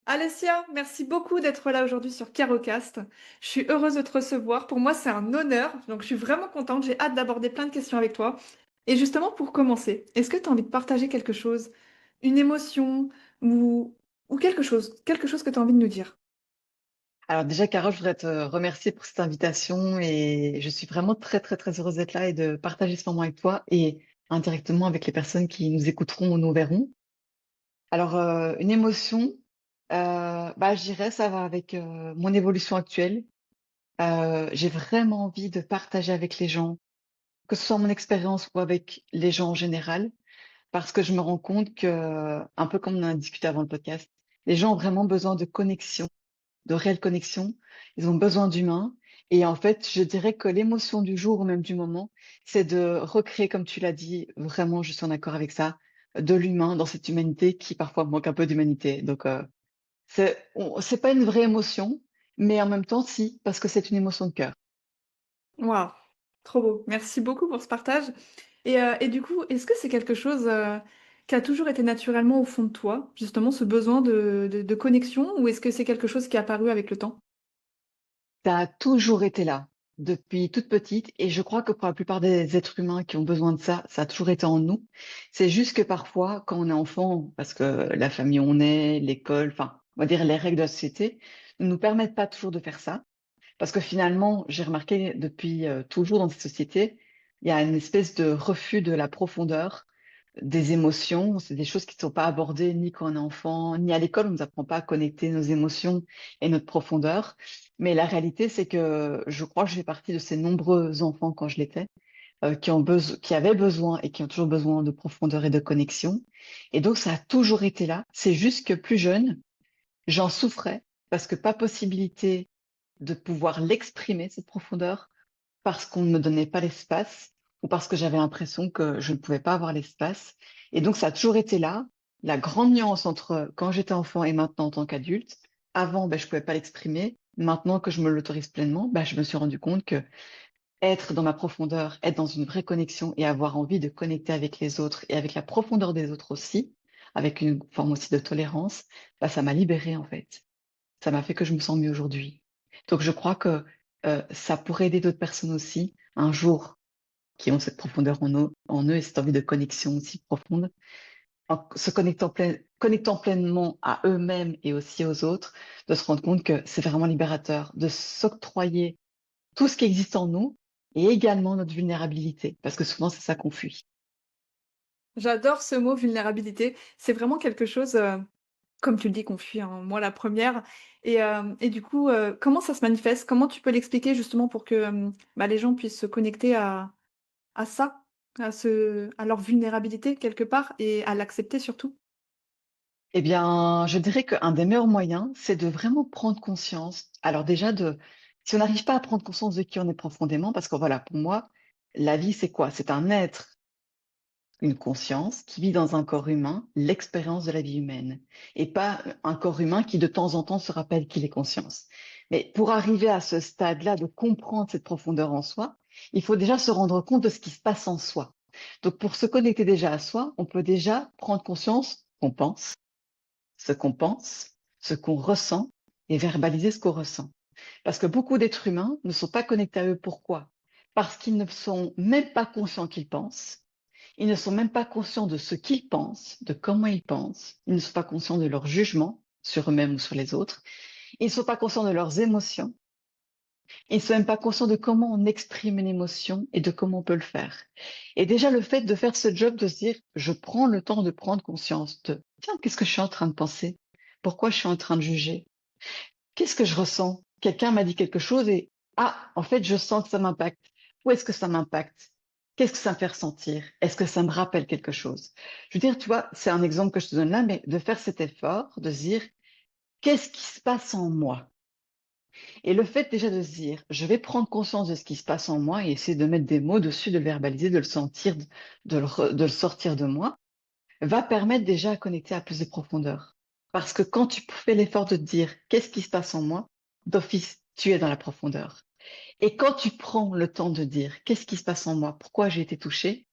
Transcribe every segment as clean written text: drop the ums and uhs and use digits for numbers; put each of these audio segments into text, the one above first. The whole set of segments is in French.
Alessia, merci beaucoup d'être là aujourd'hui sur Carocast. Je suis heureuse de te recevoir. Pour moi, c'est un honneur. Donc, je suis vraiment contente. J'ai hâte d'aborder plein de questions avec toi. Et justement, pour commencer, est-ce que tu as envie de partager quelque chose, une émotion ou, ou quelque chose que tu as envie de nous dire? Alors déjà, Carole, je voudrais te remercier pour cette invitation et je suis vraiment très, très, très heureuse d'être là et de partager ce moment avec toi et indirectement avec les personnes qui nous écouteront ou nous verront. Alors, une émotion, je dirais, ça va avec mon évolution actuelle. J'ai vraiment envie de partager avec les gens, que ce soit mon expérience ou avec les gens en général, parce que je me rends compte que, un peu comme on en a discuté avant le podcast, les gens ont vraiment besoin de connexion, de réelle connexion. Ils ont besoin d'humains. Et en fait, je dirais que l'émotion du jour ou même du moment, c'est de recréer, comme tu l'as dit, vraiment, je suis en accord avec ça, de l'humain dans cette humanité qui parfois manque un peu d'humanité. Donc, c'est pas une vraie émotion, mais en même temps, si, parce que c'est une émotion de cœur. Waouh, trop beau. Merci beaucoup pour ce partage. Et du coup, est-ce que c'est quelque chose qui a toujours été naturellement au fond de toi, justement, ce besoin de connexion, ou est-ce que c'est quelque chose qui est apparu avec le temps? Ça a toujours été là, depuis toute petite, et je crois que pour la plupart des êtres humains qui ont besoin de ça, ça a toujours été en nous. C'est juste que parfois, quand on est enfant, parce que la famille où on est, l'école, enfin, on va dire les règles de la société, ne nous permettent pas toujours de faire ça. Parce que finalement, j'ai remarqué depuis toujours dans cette société, il y a une espèce de refus de la profondeur des émotions. C'est des choses qui ne sont pas abordées ni quand on est enfant, ni à l'école. On ne nous apprend pas à connecter nos émotions et notre profondeur. Mais la réalité, c'est que je crois que je fais partie de ces nombreux enfants quand je l'étais, qui avaient besoin et qui ont toujours besoin de profondeur et de connexion. Et donc, ça a toujours été là. C'est juste que plus jeune, j'en souffrais parce que pas possibilité de pouvoir l'exprimer, cette profondeur, parce qu'on ne me donnait pas l'espace ou parce que j'avais l'impression que je ne pouvais pas avoir l'espace. Et donc, ça a toujours été là, la grande nuance entre quand j'étais enfant et maintenant en tant qu'adulte. Avant, je pouvais pas l'exprimer. Maintenant que je me l'autorise pleinement, je me suis rendu compte que être dans ma profondeur, être dans une vraie connexion et avoir envie de connecter avec les autres et avec la profondeur des autres aussi, avec une forme aussi de tolérance, ça m'a libérée en fait. Ça m'a fait que je me sens mieux aujourd'hui. Donc je crois que ça pourrait aider d'autres personnes aussi, un jour, qui ont cette profondeur en eux et cette envie de connexion aussi profonde, en se connectant pleinement à eux-mêmes et aussi aux autres, de se rendre compte que c'est vraiment libérateur de s'octroyer tout ce qui existe en nous et également notre vulnérabilité, parce que souvent c'est ça qu'on fuit. J'adore ce mot vulnérabilité. C'est vraiment quelque chose, comme tu le dis, qu'on fuit, hein, moi la première. Et du coup, comment ça se manifeste? Comment tu peux l'expliquer justement pour que les gens puissent se connecter à ça, à leur vulnérabilité quelque part et à l'accepter surtout? Eh bien, je dirais qu'un des meilleurs moyens, c'est de vraiment prendre conscience. Alors déjà, si on n'arrive pas à prendre conscience de qui on est profondément, parce que voilà, pour moi, la vie, c'est quoi? C'est un être, une conscience qui vit dans un corps humain, l'expérience de la vie humaine, et pas un corps humain qui de temps en temps se rappelle qu'il est conscience. Mais pour arriver à ce stade-là de comprendre cette profondeur en soi, il faut déjà se rendre compte de ce qui se passe en soi. Donc, pour se connecter déjà à soi, on peut déjà prendre conscience qu'on pense, ce qu'on ressent et verbaliser ce qu'on ressent. Parce que beaucoup d'êtres humains ne sont pas connectés à eux. Pourquoi? Parce qu'ils ne sont même pas conscients qu'ils pensent. Ils ne sont même pas conscients de ce qu'ils pensent, de comment ils pensent. Ils ne sont pas conscients de leur jugement sur eux-mêmes ou sur les autres. Ils ne sont pas conscients de leurs émotions. Ils ne sont même pas conscients de comment on exprime une émotion et de comment on peut le faire. Et déjà, le fait de faire ce job, de se dire, je prends le temps de prendre conscience de, tiens, qu'est-ce que je suis en train de penser? Pourquoi je suis en train de juger? Qu'est-ce que je ressens? Quelqu'un m'a dit quelque chose et, ah, en fait, je sens que ça m'impacte. Où est-ce que ça m'impacte? Qu'est-ce que ça me fait ressentir? Est-ce que ça me rappelle quelque chose? Je veux dire, tu vois, c'est un exemple que je te donne là, mais de faire cet effort, de se dire, qu'est-ce qui se passe en moi? Et le fait déjà de se dire, je vais prendre conscience de ce qui se passe en moi et essayer de mettre des mots dessus, de le verbaliser, de le sentir, de le sortir de moi, va permettre déjà à connecter à plus de profondeur. Parce que quand tu fais l'effort de te dire, qu'est-ce qui se passe en moi, d'office, tu es dans la profondeur. Et quand tu prends le temps de dire, qu'est-ce qui se passe en moi, pourquoi j'ai été touché,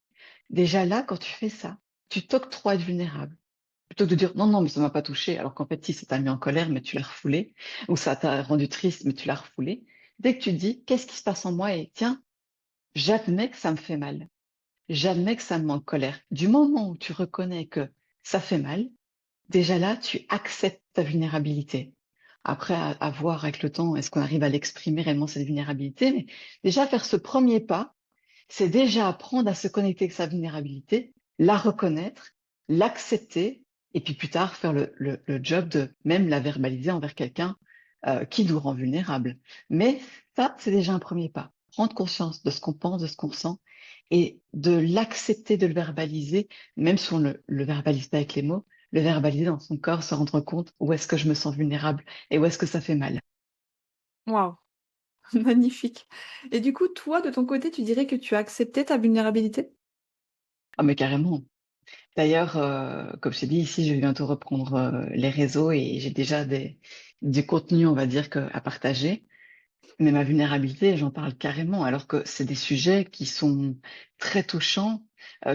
déjà là, quand tu fais ça, tu t'octroies être vulnérable. Plutôt que de dire non, non, mais ça m'a pas touché, alors qu'en fait, si, ça t'a mis en colère, mais tu l'as refoulé, ou ça t'a rendu triste, mais tu l'as refoulé. Dès que tu te dis, qu'est-ce qui se passe en moi? Et tiens, j'admets que ça me fait mal. J'admets que ça me met en colère. Du moment où tu reconnais que ça fait mal, déjà là, tu acceptes ta vulnérabilité. Après, à voir avec le temps, est-ce qu'on arrive à l'exprimer réellement, cette vulnérabilité? Mais déjà, faire ce premier pas, c'est déjà apprendre à se connecter avec sa vulnérabilité, la reconnaître, l'accepter, et puis plus tard faire le job de même la verbaliser envers quelqu'un qui nous rend vulnérable. Mais ça, c'est déjà un premier pas. Prendre conscience de ce qu'on pense, de ce qu'on ressent, et de l'accepter, de le verbaliser, même si on le verbalise pas avec les mots, le verbaliser dans son corps, se rendre compte où est-ce que je me sens vulnérable et où est-ce que ça fait mal. Waouh, magnifique. Et du coup, toi, de ton côté, tu dirais que tu as accepté ta vulnérabilité? Ah mais carrément. D'ailleurs, comme je t'ai dit, ici, je vais bientôt reprendre les réseaux et j'ai déjà du contenu, on va dire, à partager. Mais ma vulnérabilité, j'en parle carrément, alors que c'est des sujets qui sont très touchants,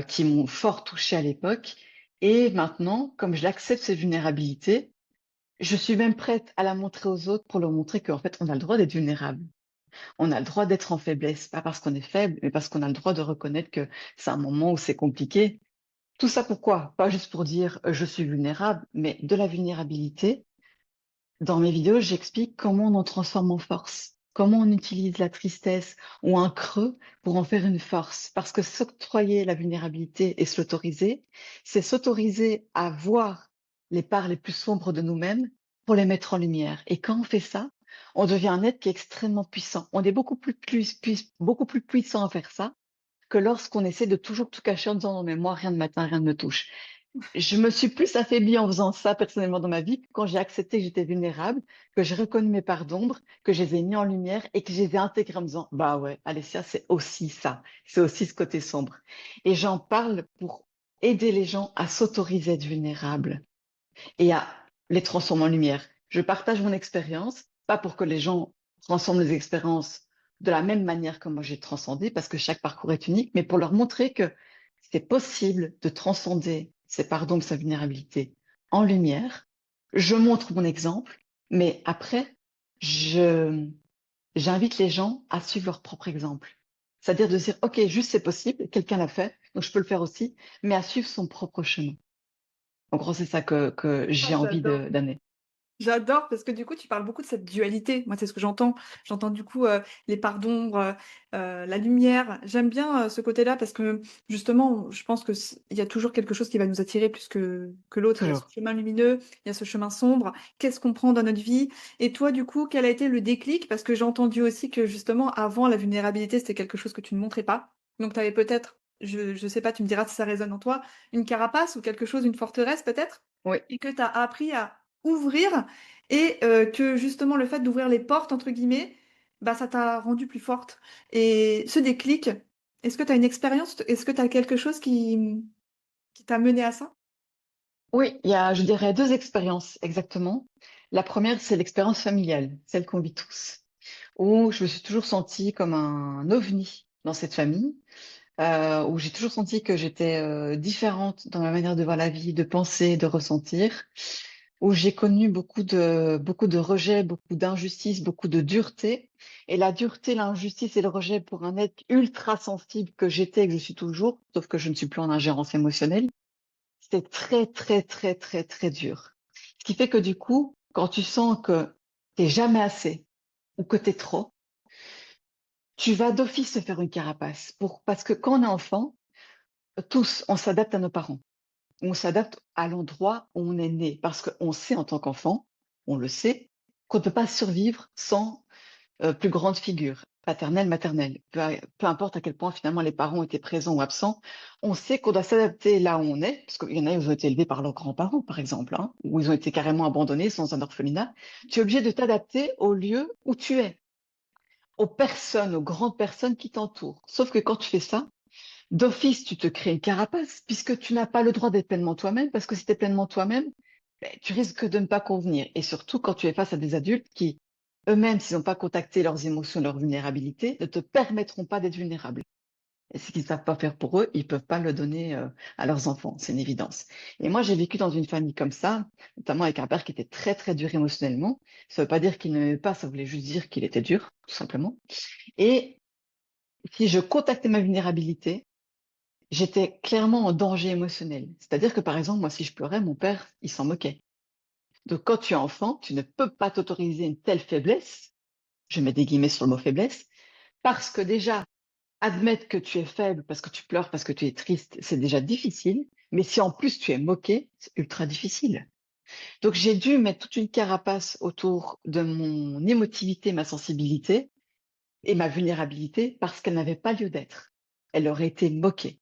qui m'ont fort touchée à l'époque. Et maintenant, comme je l'accepte, ces vulnérabilités, je suis même prête à la montrer aux autres pour leur montrer qu'en fait, on a le droit d'être vulnérable. On a le droit d'être en faiblesse, pas parce qu'on est faible, mais parce qu'on a le droit de reconnaître que c'est un moment où c'est compliqué. Tout ça pourquoi? Pas juste pour dire je suis vulnérable, mais de la vulnérabilité. Dans mes vidéos, j'explique comment on en transforme en force, comment on utilise la tristesse ou un creux pour en faire une force. Parce que s'octroyer la vulnérabilité et se l'autoriser, c'est s'autoriser à voir les parts les plus sombres de nous-mêmes pour les mettre en lumière. Et quand on fait ça, on devient un être qui est extrêmement puissant. On est beaucoup plus puissant à faire ça que lorsqu'on essaie de toujours tout cacher en disant non mais moi rien de matin, rien ne me touche. Je me suis plus affaiblie en faisant ça personnellement dans ma vie que quand j'ai accepté que j'étais vulnérable, que j'ai reconnu mes parts d'ombre, que je les ai mis en lumière et que je les ai intégrées en me disant bah ouais, Alessia, c'est aussi ça, c'est aussi ce côté sombre. Et j'en parle pour aider les gens à s'autoriser à être vulnérables et à les transformer en lumière. Je partage mon expérience, pas pour que les gens transforment les expériences de la même manière que moi j'ai transcendé, parce que chaque parcours est unique, mais pour leur montrer que c'est possible de transcender ses pardons, sa vulnérabilité en lumière. Je montre mon exemple, mais après, je, j'invite les gens à suivre leur propre exemple. C'est-à-dire de dire, OK, juste c'est possible, quelqu'un l'a fait, donc je peux le faire aussi, mais à suivre son propre chemin. En gros, c'est ça que Ah, j'ai envie j'adore. d'amener. J'adore parce que du coup, tu parles beaucoup de cette dualité. Moi, c'est ce que j'entends. J'entends du coup, les parts d'ombre, la lumière. J'aime bien, ce côté-là parce que justement, je pense que il y a toujours quelque chose qui va nous attirer plus que l'autre. Il y a ce Toujours. chemin lumineux, il y a ce chemin sombre. Qu'est-ce qu'on prend dans notre vie? Et toi, du coup, quel a été le déclic? Parce que j'ai entendu aussi que justement, avant, la vulnérabilité, c'était quelque chose que tu ne montrais pas. Donc tu avais peut-être, je sais pas, tu me diras si ça résonne en toi, une carapace ou quelque chose, une forteresse peut-être? Oui, Et que tu as appris à ouvrir et que justement le fait d'ouvrir les «portes» entre guillemets, bah, ça t'a rendue plus forte et ce déclic, est-ce que tu as une expérience? Est-ce que tu as quelque chose qui t'a mené à ça? oui, il y a, je dirais, deux expériences exactement. La première, c'est l'expérience familiale, celle qu'on vit tous, où je me suis toujours sentie comme un ovni dans cette famille, où j'ai toujours senti que j'étais différente dans ma manière de voir la vie, de penser, de ressentir, où j'ai connu beaucoup de rejet, beaucoup d'injustice, beaucoup de dureté. Et la dureté, l'injustice et le rejet pour un être ultra sensible que j'étais et que je suis toujours, sauf que je ne suis plus en ingérence émotionnelle, c'était très, très, très, très, très dur. Ce qui fait que du coup, quand tu sens que t'es jamais assez ou que t'es trop, tu vas d'office te faire une carapace. Parce que quand on est enfant, tous, on s'adapte à nos parents. On s'adapte à l'endroit où on est né. Parce qu'on sait en tant qu'enfant, on le sait, qu'on ne peut pas survivre sans plus grande figure, paternelle, maternelle. Peu importe à quel point finalement les parents étaient présents ou absents, on sait qu'on doit s'adapter là où on est, parce qu'il y en a qui ont été élevés par leurs grands-parents, par exemple, hein, ou ils ont été carrément abandonnés sans un orphelinat. Tu es obligé de t'adapter au lieu où tu es, aux personnes, aux grandes personnes qui t'entourent. Sauf que quand tu fais ça, d'office, tu te crées une carapace, puisque tu n'as pas le droit d'être pleinement toi-même, parce que si tu es pleinement toi-même, ben, tu risques de ne pas convenir. Et surtout quand tu es face à des adultes qui, eux-mêmes, s'ils n'ont pas contacté leurs émotions, leur vulnérabilité, ne te permettront pas d'être vulnérable. Et ce qu'ils ne savent pas faire pour eux, ils peuvent pas le donner à leurs enfants, c'est une évidence. Et moi, j'ai vécu dans une famille comme ça, notamment avec un père qui était très, très dur émotionnellement. Ça veut pas dire qu'il n'aimait pas, ça voulait juste dire qu'il était dur, tout simplement. Et si je contactais ma vulnérabilité, j'étais clairement en danger émotionnel. C'est-à-dire que, par exemple, moi, si je pleurais, mon père, il s'en moquait. Donc, quand tu es enfant, tu ne peux pas t'autoriser une telle faiblesse, je mets des guillemets sur le mot faiblesse, parce que déjà, admettre que tu es faible parce que tu pleures, parce que tu es triste, c'est déjà difficile. Mais si en plus tu es moqué, c'est ultra difficile. Donc j'ai dû mettre toute une carapace autour de mon émotivité, ma sensibilité et ma vulnérabilité parce qu'elle n'avait pas lieu d'être. Elle aurait été moquée.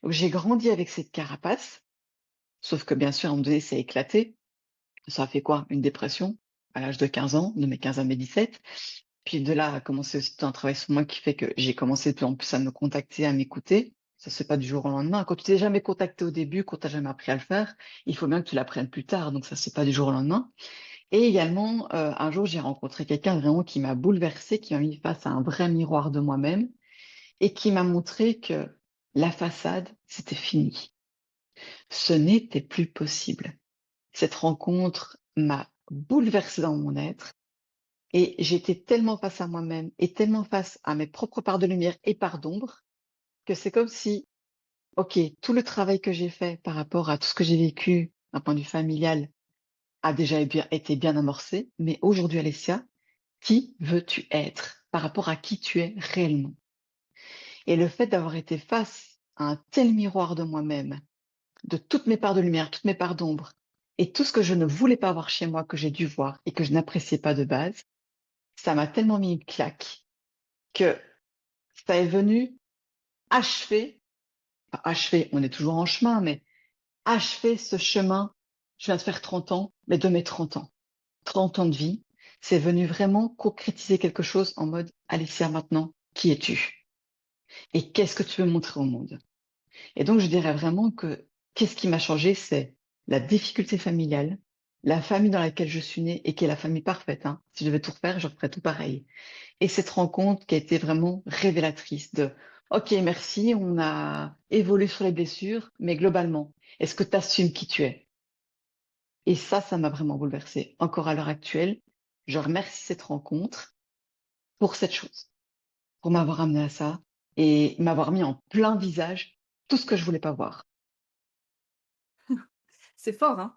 Donc j'ai grandi avec cette carapace, sauf que bien sûr, à un moment donné, ça a éclaté. Ça a fait quoi? Une dépression à l'âge de 15 ans, de mes 15 à mes 17. Puis de là a commencé aussi tout un travail sur moi qui fait que j'ai commencé de plus en plus à me contacter, à m'écouter. Ça se fait pas du jour au lendemain. Quand tu t'es jamais contacté au début, quand tu n'as jamais appris à le faire, il faut bien que tu l'apprennes plus tard. Donc ça se fait pas du jour au lendemain. Et également, un jour, j'ai rencontré quelqu'un vraiment qui m'a bouleversée, qui m'a mis face à un vrai miroir de moi-même et qui m'a montré que la façade, c'était fini. Ce n'était plus possible. Cette rencontre m'a bouleversée dans mon être. Et j'étais tellement face à moi-même et tellement face à mes propres parts de lumière et parts d'ombre que c'est comme si, OK, tout le travail que j'ai fait par rapport à tout ce que j'ai vécu d'un point de vue familial a déjà été bien amorcé. Mais aujourd'hui, Alessia, qui veux-tu être par rapport à qui tu es réellement? Et le fait d'avoir été face à un tel miroir de moi-même, de toutes mes parts de lumière, toutes mes parts d'ombre, et tout ce que je ne voulais pas voir chez moi, que j'ai dû voir et que je n'appréciais pas de base, ça m'a tellement mis une claque que ça est venu achever, enfin, achever, on est toujours en chemin, mais achever ce chemin, je viens de faire 30 ans, mais de mes 30 ans. 30 ans de vie, c'est venu vraiment concrétiser quelque chose en mode, Alicia, maintenant, qui es-tu? Et qu'est-ce que tu veux montrer au monde? Et donc, je dirais vraiment que qu'est-ce qui m'a changé, c'est la difficulté familiale, la famille dans laquelle je suis née et qui est la famille parfaite, hein. Si je devais tout refaire, je referais tout pareil. Et cette rencontre qui a été vraiment révélatrice de OK, merci, on a évolué sur les blessures, mais globalement, est-ce que tu assumes qui tu es? Et ça m'a vraiment bouleversée. Encore à l'heure actuelle, je remercie cette rencontre pour cette chose, pour m'avoir amené à ça et m'avoir mis en plein visage tout ce que je voulais pas voir. C'est fort, hein?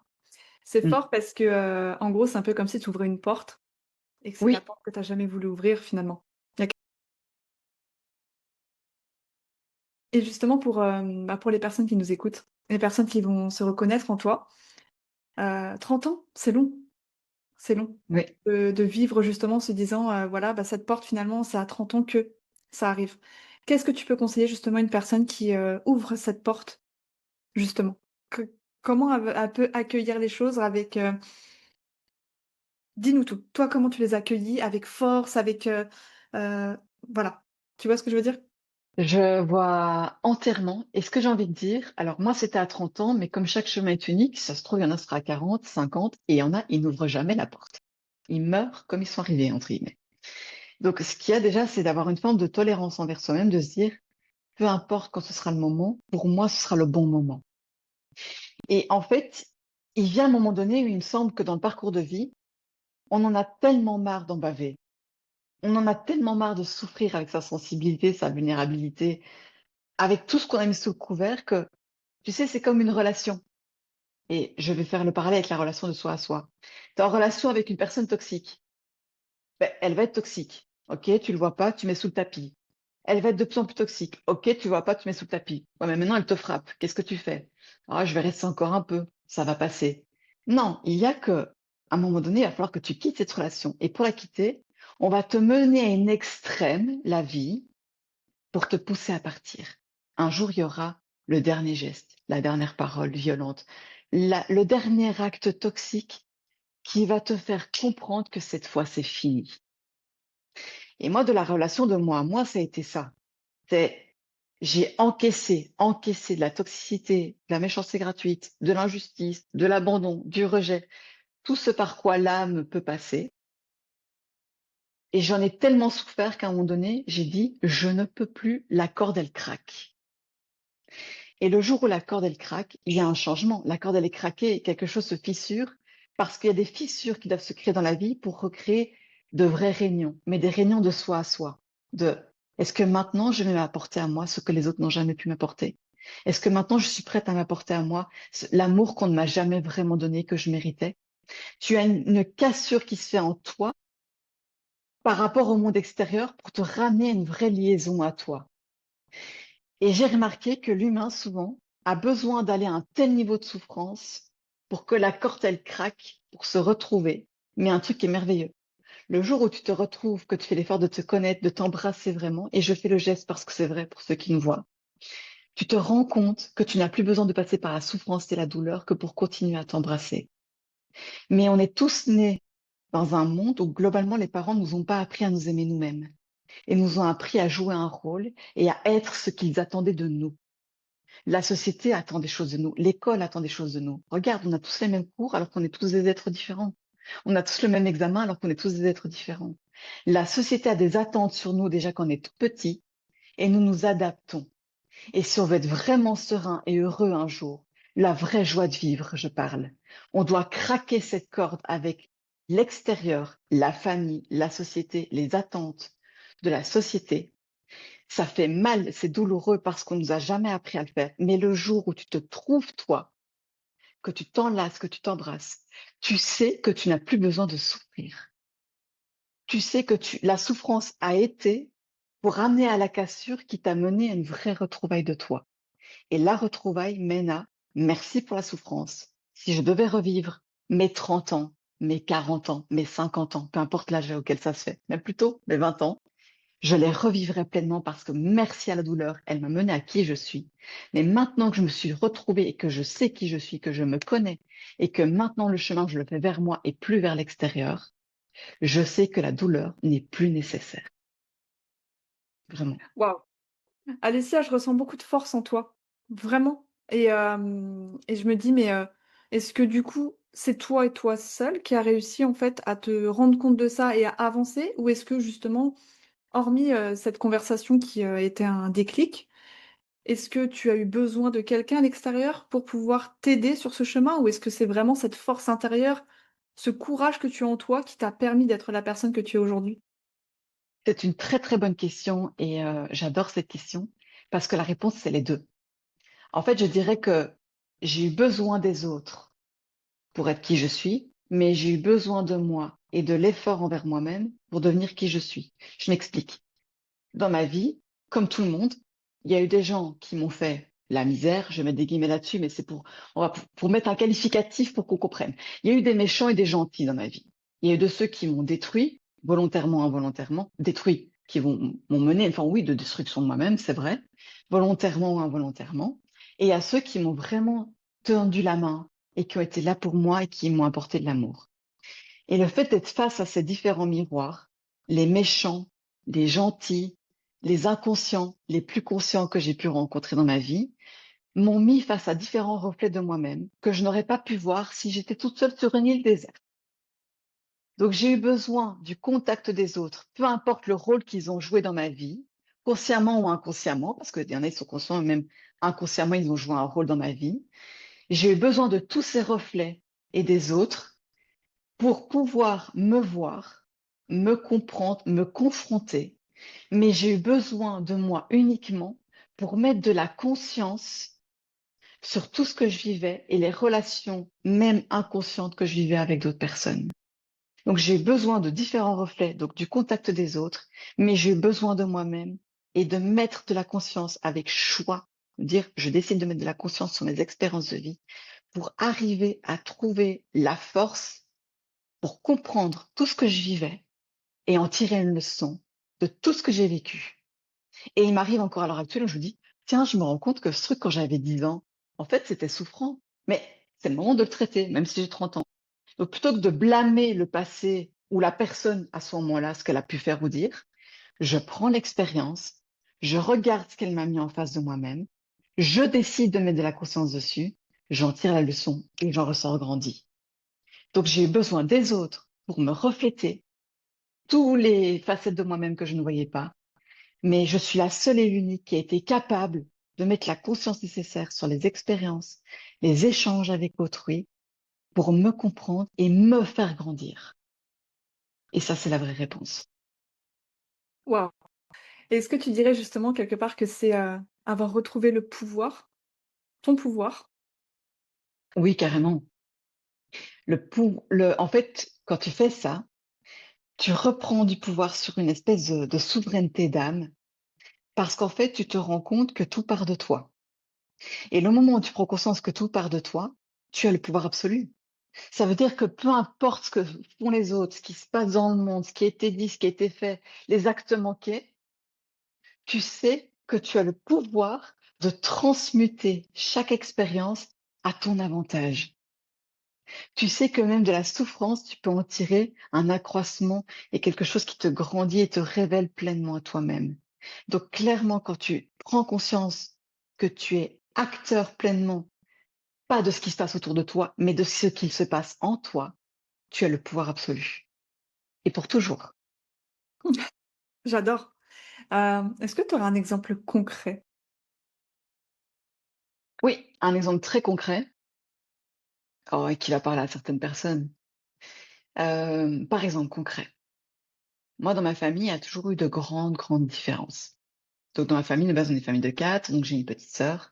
C'est Mm. fort parce que, en gros, c'est un peu comme si tu ouvrais une porte et que c'est la Oui, porte que tu as jamais voulu ouvrir finalement. Il y a et justement pour, pour les personnes qui nous écoutent, les personnes qui vont se reconnaître en toi, 30 ans, c'est long, c'est long. oui. De vivre justement en se disant, voilà, bah, cette porte finalement, c'est à 30 ans que ça arrive. Qu'est-ce que tu peux conseiller justement à une personne qui, ouvre cette porte justement? Que comment elle peut accueillir les choses avec, dis-nous tout. Toi, comment tu les as accueillis? Avec force, avec, heu, voilà. Tu vois ce que je veux dire? Je vois entièrement. Et ce que j'ai envie de dire, alors moi c'était à 30 ans, mais comme chaque chemin est unique, ça se trouve, il y en a sera à 40, 50, et il y en a, ils n'ouvrent jamais la porte. Ils meurent comme ils sont arrivés, entre guillemets. Donc, ce qu'il y a déjà, c'est d'avoir une forme de tolérance envers soi-même, de se dire, peu importe quand ce sera le moment, pour moi, ce sera le bon moment. Et en fait, il vient un moment donné où il me semble que dans le parcours de vie, on en a tellement marre d'en baver. On en a tellement marre de souffrir avec sa sensibilité, sa vulnérabilité, avec tout ce qu'on a mis sous le couvert que, tu sais, c'est comme une relation. Et je vais faire le parallèle avec la relation de soi à soi. Tu es en relation avec une personne toxique. Ben, elle va être toxique. Ok, tu le vois pas, tu mets sous le tapis. Elle va être de plus en plus toxique. Ok, tu vois pas, tu mets sous le tapis. Ouais, mais maintenant, elle te frappe. Qu'est-ce que tu fais? Ah, je vais rester encore un peu. Ça va passer. Non, il y a que, à un moment donné, il va falloir que tu quittes cette relation. Et pour la quitter, on va te mener à une extrême, la vie, pour te pousser à partir. Un jour, il y aura le dernier geste, la dernière parole violente, le dernier acte toxique qui va te faire comprendre que cette fois, c'est fini. Et moi, de la relation de moi à moi, ça a été ça. C'est j'ai encaissé de la toxicité, de la méchanceté gratuite, de l'injustice, de l'abandon, du rejet, tout ce par quoi l'âme peut passer. Et j'en ai tellement souffert qu'à un moment donné, j'ai dit, je ne peux plus, la corde, elle craque. Et le jour où la corde, elle craque, il y a un changement. La corde, elle est craquée et quelque chose se fissure parce qu'il y a des fissures qui doivent se créer dans la vie pour recréer de vraies réunions, mais des réunions de soi à soi. De est-ce que maintenant je vais m'apporter à moi ce que les autres n'ont jamais pu m'apporter? Est-ce que maintenant je suis prête à m'apporter à moi l'amour qu'on ne m'a jamais vraiment donné, que je méritais? Tu as une cassure qui se fait en toi par rapport au monde extérieur pour te ramener à une vraie liaison à toi. Et j'ai remarqué que l'humain, souvent, a besoin d'aller à un tel niveau de souffrance pour que la corde, elle craque, pour se retrouver. Mais un truc qui est merveilleux. Le jour où tu te retrouves, que tu fais l'effort de te connaître, de t'embrasser vraiment, et je fais le geste parce que c'est vrai pour ceux qui nous voient, tu te rends compte que tu n'as plus besoin de passer par la souffrance et la douleur que pour continuer à t'embrasser. Mais on est tous nés dans un monde où globalement les parents ne nous ont pas appris à nous aimer nous-mêmes et nous ont appris à jouer un rôle et à être ce qu'ils attendaient de nous. La société attend des choses de nous, l'école attend des choses de nous. Regarde, on a tous les mêmes cours alors qu'on est tous des êtres différents. On a tous le même examen alors qu'on est tous des êtres différents. La société a des attentes sur nous déjà quand on est tout petit et nous nous adaptons. Et si on veut être vraiment serein et heureux un jour, la vraie joie de vivre, je parle, on doit craquer cette corde avec l'extérieur, la famille, la société, les attentes de la société. Ça fait mal, c'est douloureux parce qu'on nous a jamais appris à le faire. Mais le jour où tu te trouves toi, que tu t'enlaces, que tu t'embrasses, tu sais que tu n'as plus besoin de souffrir. Tu sais que la souffrance a été pour amener à la cassure qui t'a mené à une vraie retrouvaille de toi. Et la retrouvaille mène à merci pour la souffrance. Si je devais revivre mes 30 ans, mes 40 ans, mes 50 ans, peu importe l'âge auquel ça se fait, même plutôt mes 20 ans, je les revivrai pleinement parce que merci à la douleur, elle m'a mené à qui je suis. Mais maintenant que je me suis retrouvée et que je sais qui je suis, que je me connais et que maintenant le chemin, je le fais vers moi et plus vers l'extérieur, je sais que la douleur n'est plus nécessaire. Vraiment. Waouh! Alessia, je ressens beaucoup de force en toi, vraiment et je me dis: «Mais, est-ce que du coup, c'est toi et toi seule qui a réussi en fait à te rendre compte de ça et à avancer? Ou est-ce que justement, hormis, cette conversation qui, était un déclic, est-ce que tu as eu besoin de quelqu'un à l'extérieur pour pouvoir t'aider sur ce chemin? Ou est-ce que c'est vraiment cette force intérieure, ce courage que tu as en toi qui t'a permis d'être la personne que tu es aujourd'hui?» C'est une très très bonne question et j'adore cette question parce que la réponse, c'est les deux. En fait, je dirais que j'ai eu besoin des autres pour être qui je suis, mais j'ai eu besoin de moi et de l'effort envers moi-même pour devenir qui je suis. Je m'explique. Dans ma vie, comme tout le monde, il y a eu des gens qui m'ont fait la misère, je mets des guillemets là-dessus, mais c'est pour mettre un qualificatif pour qu'on comprenne. Il y a eu des méchants et des gentils dans ma vie. Il y a eu de ceux qui m'ont détruit, volontairement, involontairement, détruit, m'ont mené, enfin oui, de destruction de moi-même, c'est vrai, volontairement ou involontairement. Et il y a ceux qui m'ont vraiment tendu la main et qui ont été là pour moi et qui m'ont apporté de l'amour. Et le fait d'être face à ces différents miroirs, les méchants, les gentils, les inconscients, les plus conscients que j'ai pu rencontrer dans ma vie, m'ont mis face à différents reflets de moi-même que je n'aurais pas pu voir si j'étais toute seule sur une île déserte. Donc j'ai eu besoin du contact des autres, peu importe le rôle qu'ils ont joué dans ma vie, consciemment ou inconsciemment, parce qu'il y en a qui sont conscients et même inconsciemment ils ont joué un rôle dans ma vie. J'ai eu besoin de tous ces reflets et des autres pour pouvoir me voir, me comprendre, me confronter. Mais j'ai eu besoin de moi uniquement pour mettre de la conscience sur tout ce que je vivais et les relations, même inconscientes, que je vivais avec d'autres personnes. Donc j'ai eu besoin de différents reflets, donc du contact des autres, mais j'ai eu besoin de moi-même et de mettre de la conscience avec choix, dire je décide de mettre de la conscience sur mes expériences de vie pour arriver à trouver la force pour comprendre tout ce que je vivais et en tirer une leçon de tout ce que j'ai vécu. Et il m'arrive encore à l'heure actuelle où je me dis, tiens, je me rends compte que ce truc quand j'avais 10 ans, en fait, c'était souffrant, mais c'est le moment de le traiter, même si j'ai 30 ans. Donc plutôt que de blâmer le passé ou la personne à ce moment-là, ce qu'elle a pu faire ou dire, je prends l'expérience, je regarde ce qu'elle m'a mis en face de moi-même, je décide de mettre de la conscience dessus, j'en tire la leçon et j'en ressors grandi. Donc j'ai eu besoin des autres pour me refléter tous les facettes de moi-même que je ne voyais pas, mais je suis la seule et l'unique qui a été capable de mettre la conscience nécessaire sur les expériences, les échanges avec autrui pour me comprendre et me faire grandir. Et ça, c'est la vraie réponse. Waouh! Est-ce que tu dirais justement quelque part que c'est, avoir retrouvé le pouvoir, ton pouvoir? Oui, carrément. En fait, quand tu fais ça, tu reprends du pouvoir sur une espèce de souveraineté d'âme, parce qu'en fait, tu te rends compte que tout part de toi. Et le moment où tu prends conscience que tout part de toi, tu as le pouvoir absolu. Ça veut dire que peu importe ce que font les autres, ce qui se passe dans le monde, ce qui a été dit, ce qui a été fait, les actes manqués, tu sais que tu as le pouvoir de transmuter chaque expérience à ton avantage. Tu sais que même de la souffrance, tu peux en tirer un accroissement et quelque chose qui te grandit et te révèle pleinement à toi-même. Donc clairement, quand tu prends conscience que tu es acteur pleinement, pas de ce qui se passe autour de toi, mais de ce qu'il se passe en toi, tu as le pouvoir absolu. Et pour toujours. J'adore. Est-ce que tu aurais un exemple concret? Oui, un exemple très concret, oh, et qui va parler à certaines personnes. Par exemple concret, moi dans ma famille, il y a toujours eu de grandes différences. Donc dans ma famille, de base, on est une famille de quatre, donc j'ai une petite sœur.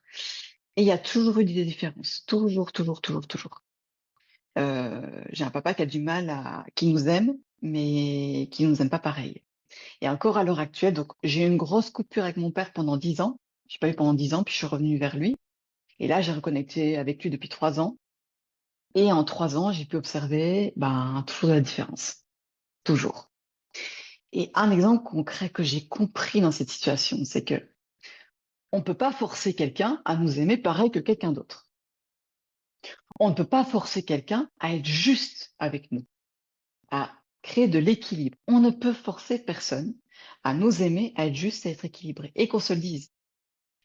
Et il y a toujours eu des différences. Toujours. J'ai un papa qui nous aime, mais qui nous aime pas pareil. Et encore à l'heure actuelle, donc j'ai eu une grosse coupure avec mon père pendant 10 ans. Je sais pas eu pendant 10 ans, puis je suis revenue vers lui. Et là, j'ai reconnecté avec lui depuis 3 ans. Et en 3 ans, j'ai pu observer, toujours de la différence. Toujours. Et un exemple concret que j'ai compris dans cette situation, c'est que on ne peut pas forcer quelqu'un à nous aimer pareil que quelqu'un d'autre. On ne peut pas forcer quelqu'un à être juste avec nous, à créer de l'équilibre. On ne peut forcer personne à nous aimer, à être juste et être équilibré. Et qu'on se le dise,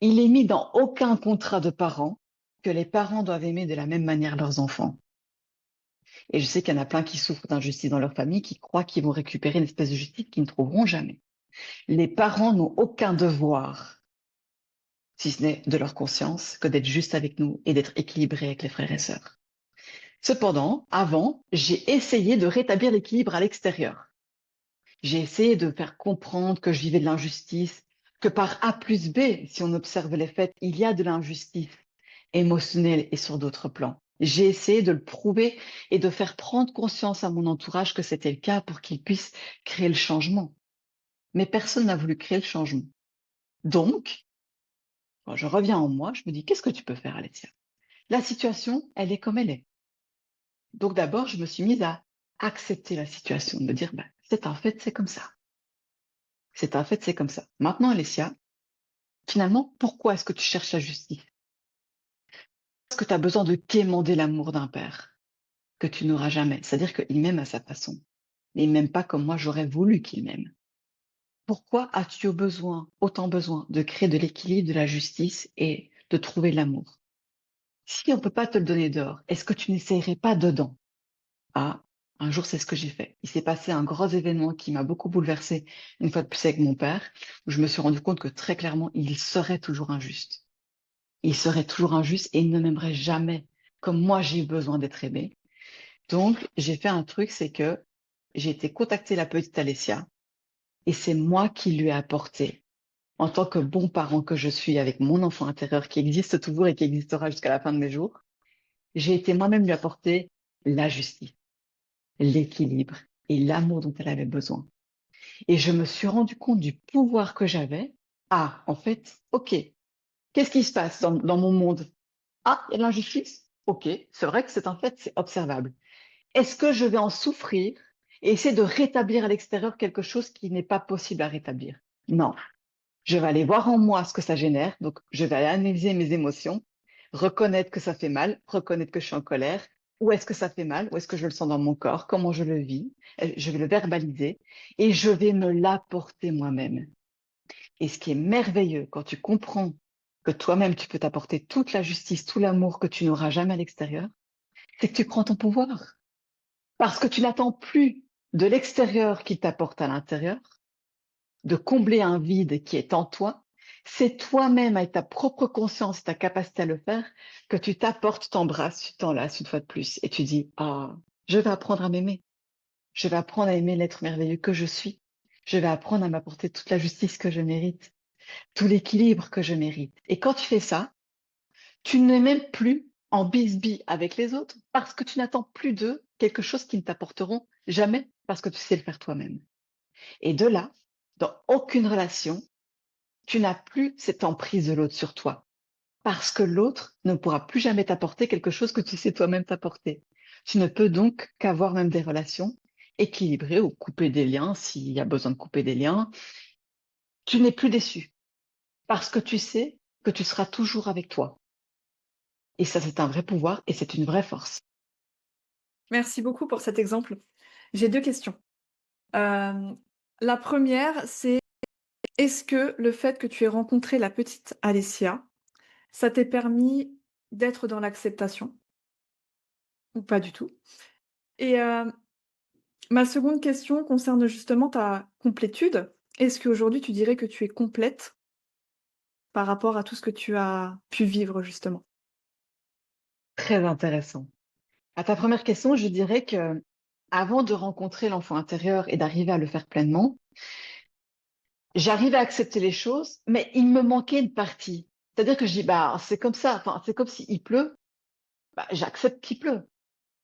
il est mis dans aucun contrat de parents que les parents doivent aimer de la même manière leurs enfants. Et je sais qu'il y en a plein qui souffrent d'injustice dans leur famille, qui croient qu'ils vont récupérer une espèce de justice qu'ils ne trouveront jamais. Les parents n'ont aucun devoir, si ce n'est de leur conscience, que d'être juste avec nous et d'être équilibrés avec les frères et sœurs. Cependant, avant, j'ai essayé de rétablir l'équilibre à l'extérieur. J'ai essayé de faire comprendre que je vivais de l'injustice, que par A plus B, si on observe les faits, il y a de l'injustice émotionnelle et sur d'autres plans. J'ai essayé de le prouver et de faire prendre conscience à mon entourage que c'était le cas pour qu'ils puissent créer le changement. Mais personne n'a voulu créer le changement. Donc, quand je reviens en moi, je me dis, qu'est-ce que tu peux faire, Alessia? La situation, elle est comme elle est. Donc d'abord, je me suis mise à accepter la situation, de me dire, c'est un fait, c'est comme ça. C'est un fait, c'est comme ça. Maintenant, Alessia, finalement, pourquoi est-ce que tu cherches la justice? Parce que tu as besoin de quémander l'amour d'un père que tu n'auras jamais. C'est-à-dire qu'il m'aime à sa façon, mais il m'aime pas comme moi j'aurais voulu qu'il m'aime. Pourquoi as-tu autant besoin de créer de l'équilibre, de la justice et de trouver l'amour? Si on ne peut pas te le donner dehors, est-ce que tu n'essayerais pas dedans? Ah, un jour, c'est ce que j'ai fait. Il s'est passé un gros événement qui m'a beaucoup bouleversée, une fois de plus avec mon père, où je me suis rendu compte que très clairement, il serait toujours injuste. Il serait toujours injuste et il ne m'aimerait jamais comme moi j'ai eu besoin d'être aimée. Donc, j'ai fait un truc, c'est que j'ai été contacter la petite Alessia et c'est moi qui lui ai apporté, en tant que bon parent que je suis avec mon enfant intérieur qui existe toujours et qui existera jusqu'à la fin de mes jours, j'ai été moi-même lui apporter la justice, l'équilibre et l'amour dont elle avait besoin. Et je me suis rendu compte du pouvoir que j'avais. Ah, en fait, ok, qu'est-ce qui se passe dans mon monde? Ah, il y a de l'injustice? Ok, c'est vrai que c'est un fait, c'est observable. Est-ce que je vais en souffrir et essayer de rétablir à l'extérieur quelque chose qui n'est pas possible à rétablir? Non. Je vais aller voir en moi ce que ça génère. Donc, je vais aller analyser mes émotions, reconnaître que ça fait mal, reconnaître que je suis en colère. Où est-ce que ça fait mal? Où est-ce que je le sens dans mon corps? Comment je le vis? Je vais le verbaliser et je vais me l'apporter moi-même. Et ce qui est merveilleux quand tu comprends que toi-même, tu peux t'apporter toute la justice, tout l'amour que tu n'auras jamais à l'extérieur, c'est que tu prends ton pouvoir. Parce que tu n'attends plus. de l'extérieur qui t'apporte à l'intérieur, de combler un vide qui est en toi. C'est toi-même, avec ta propre conscience, ta capacité à le faire, que tu t'apportes, t'embrasses, tu t'enlaces une fois de plus et tu dis, ah, je vais apprendre à m'aimer. Je vais apprendre à aimer l'être merveilleux que je suis. Je vais apprendre à m'apporter toute la justice que je mérite, tout l'équilibre que je mérite. Et quand tu fais ça, tu n'es même plus en bisbille avec les autres parce que tu n'attends plus d'eux quelque chose qu'ils ne t'apporteront jamais parce que tu sais le faire toi-même. Et de là, dans aucune relation, tu n'as plus cette emprise de l'autre sur toi parce que l'autre ne pourra plus jamais t'apporter quelque chose que tu sais toi-même t'apporter. Tu ne peux donc qu'avoir même des relations équilibrées ou couper des liens s'il y a besoin de couper des liens. Tu n'es plus déçu parce que tu sais que tu seras toujours avec toi. Et ça, c'est un vrai pouvoir et c'est une vraie force. Merci beaucoup pour cet exemple. J'ai 2 questions. Hem, la première, c'est est-ce que le fait que tu aies rencontré la petite Alessia, ça t'ait permis d'être dans l'acceptation ou pas du tout? Et ma seconde question concerne justement ta complétude. Est-ce qu'aujourd'hui tu dirais que tu es complète par rapport à tout ce que tu as pu vivre justement? Très intéressant. À ta première question, je dirais que avant de rencontrer l'enfant intérieur et d'arriver à le faire pleinement, j'arrivais à accepter les choses, mais il me manquait une partie. C'est-à-dire que je dis, bah, c'est comme ça, enfin, c'est comme s'il pleut, bah, j'accepte qu'il pleut.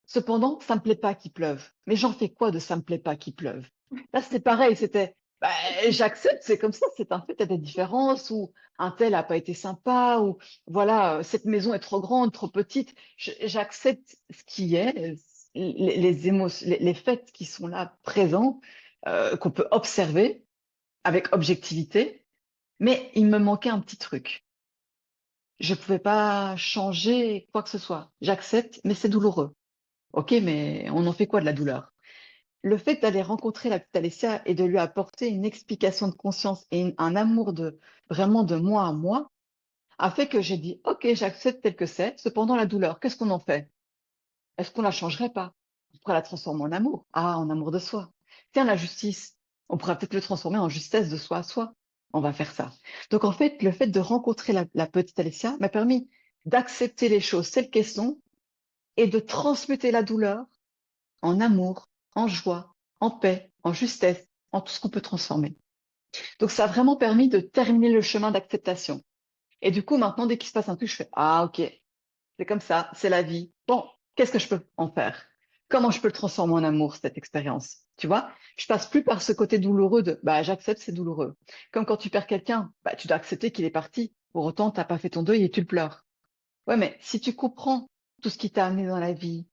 Cependant, ça me plaît pas qu'il pleuve. Mais j'en fais quoi de ça me plaît pas qu'il pleuve? Là, c'était pareil, c'était, bah, j'accepte, c'est comme ça, c'est un fait, il y a des différences, ou un tel a pas été sympa, ou voilà, cette maison est trop grande, trop petite. J'accepte ce qui est, les émotions, les faits qui sont là présents, qu'on peut observer avec objectivité, mais il me manquait un petit truc. Je pouvais pas changer quoi que ce soit. J'accepte, mais c'est douloureux. Ok, mais on en fait quoi de la douleur? Le fait d'aller rencontrer la petite Alessia et de lui apporter une explication de conscience et un amour de vraiment de moi à moi a fait que j'ai dit, ok, j'accepte tel que c'est. Cependant, la douleur, qu'est-ce qu'on en fait? Est-ce qu'on la changerait pas? On pourrait la transformer en amour. Ah, en amour de soi. Tiens, la justice, on pourrait peut-être le transformer en justesse de soi à soi. On va faire ça. Donc, en fait, le fait de rencontrer la petite Alessia m'a permis d'accepter les choses telles qu'elles sont et de transmuter la douleur en amour, en joie, en paix, en justesse, en tout ce qu'on peut transformer. Donc ça a vraiment permis de terminer le chemin d'acceptation. Et du coup, maintenant, dès qu'il se passe un truc, je fais, ah ok, c'est comme ça, c'est la vie. Bon, qu'est-ce que je peux en faire? Comment je peux le transformer en amour, cette expérience? Tu vois, je passe plus par ce côté douloureux de, bah, j'accepte, c'est douloureux. Comme quand tu perds quelqu'un, bah, tu dois accepter qu'il est parti. Pour autant, t'as pas fait ton deuil et tu le pleures. Ouais, mais si tu comprends tout ce qui t'a amené dans la vie,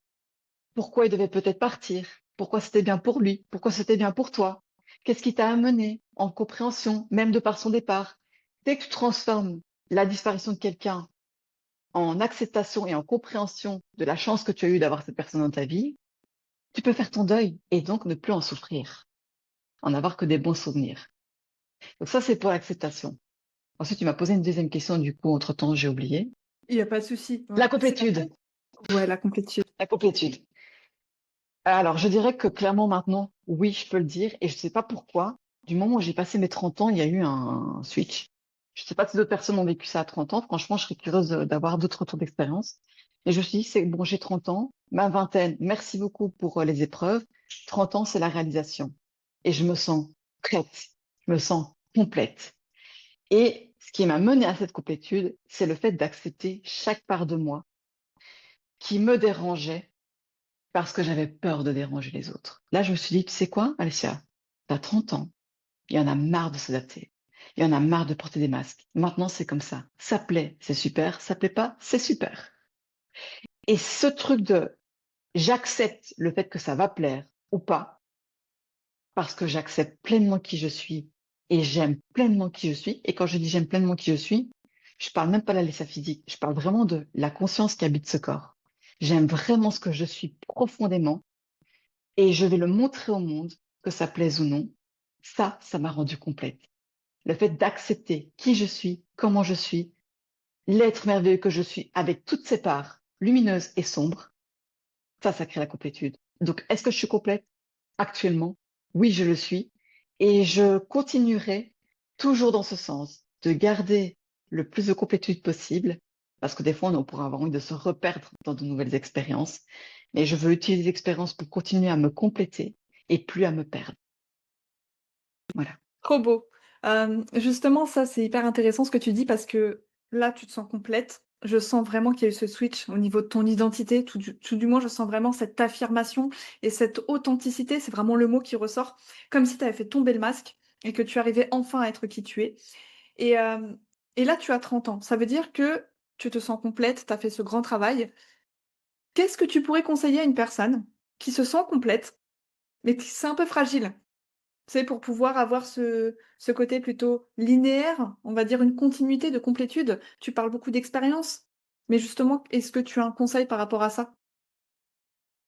pourquoi il devait peut-être partir? Pourquoi c'était bien pour lui? Pourquoi c'était bien pour toi? Qu'est-ce qui t'a amené en compréhension, même de par son départ? Dès que tu transformes la disparition de quelqu'un en acceptation et en compréhension de la chance que tu as eue d'avoir cette personne dans ta vie, tu peux faire ton deuil et donc ne plus en souffrir, en avoir que des bons souvenirs. Donc ça, c'est pour l'acceptation. Ensuite, tu m'as posé une deuxième question, du coup, entre-temps, j'ai oublié. Il y a pas de souci. Ouais, La c'est complétude. ouais, la complétude. La complétude. Alors, je dirais que clairement maintenant, oui, je peux le dire, et je ne sais pas pourquoi. Du moment où j'ai passé mes 30 ans, il y a eu un switch. Je ne sais pas si d'autres personnes ont vécu ça à 30 ans. Franchement, je serais curieuse d'avoir d'autres retours d'expérience. Et je me suis dit, c'est bon, j'ai 30 ans, ma vingtaine, merci beaucoup pour les épreuves. 30 ans, c'est la réalisation. Et je me sens prête, je me sens complète. Et ce qui m'a menée à cette complétude, c'est le fait d'accepter chaque part de moi qui me dérangeait parce que j'avais peur de déranger les autres. Là, je me suis dit, tu sais quoi, Alicia, t'as 30 ans, il y en a marre de s'adapter. Il y en a marre de porter des masques. Maintenant, c'est comme ça. Ça plaît, c'est super. Ça plaît pas, c'est super. Et ce truc de j'accepte le fait que ça va plaire ou pas, parce que j'accepte pleinement qui je suis et j'aime pleinement qui je suis. Et quand je dis j'aime pleinement qui je suis, je parle même pas de l'Alicia physique. Je parle vraiment de la conscience qui habite ce corps. J'aime vraiment ce que je suis profondément et je vais le montrer au monde, que ça plaise ou non. Ça m'a rendue complète. Le fait d'accepter qui je suis, comment je suis, l'être merveilleux que je suis, avec toutes ses parts lumineuses et sombres, ça crée la complétude. Donc, est-ce que je suis complète? actuellement, oui, je le suis, et je continuerai toujours dans ce sens, de garder le plus de complétude possible, parce que des fois, on pourra avoir envie de se reperdre dans de nouvelles expériences, mais je veux utiliser l'expérience pour continuer à me compléter et plus à me perdre. Voilà. Trop beau. Justement, ça, c'est hyper intéressant ce que tu dis parce que là, tu te sens complète. Je sens vraiment qu'il y a eu ce switch au niveau de ton identité. Tout du moins, je sens vraiment cette affirmation et cette authenticité. C'est vraiment le mot qui ressort. Comme si tu avais fait tomber le masque et que tu arrivais enfin à être qui tu es. Et, et là, tu as 30 ans. Ça veut dire que tu te sens complète, tu as fait ce grand travail. Qu'est-ce que tu pourrais conseiller à une personne qui se sent complète, mais qui c'est un peu fragile? C'est pour pouvoir avoir ce côté plutôt linéaire, on va dire une continuité de complétude. Tu parles beaucoup d'expérience, mais justement, est-ce que tu as un conseil par rapport à ça?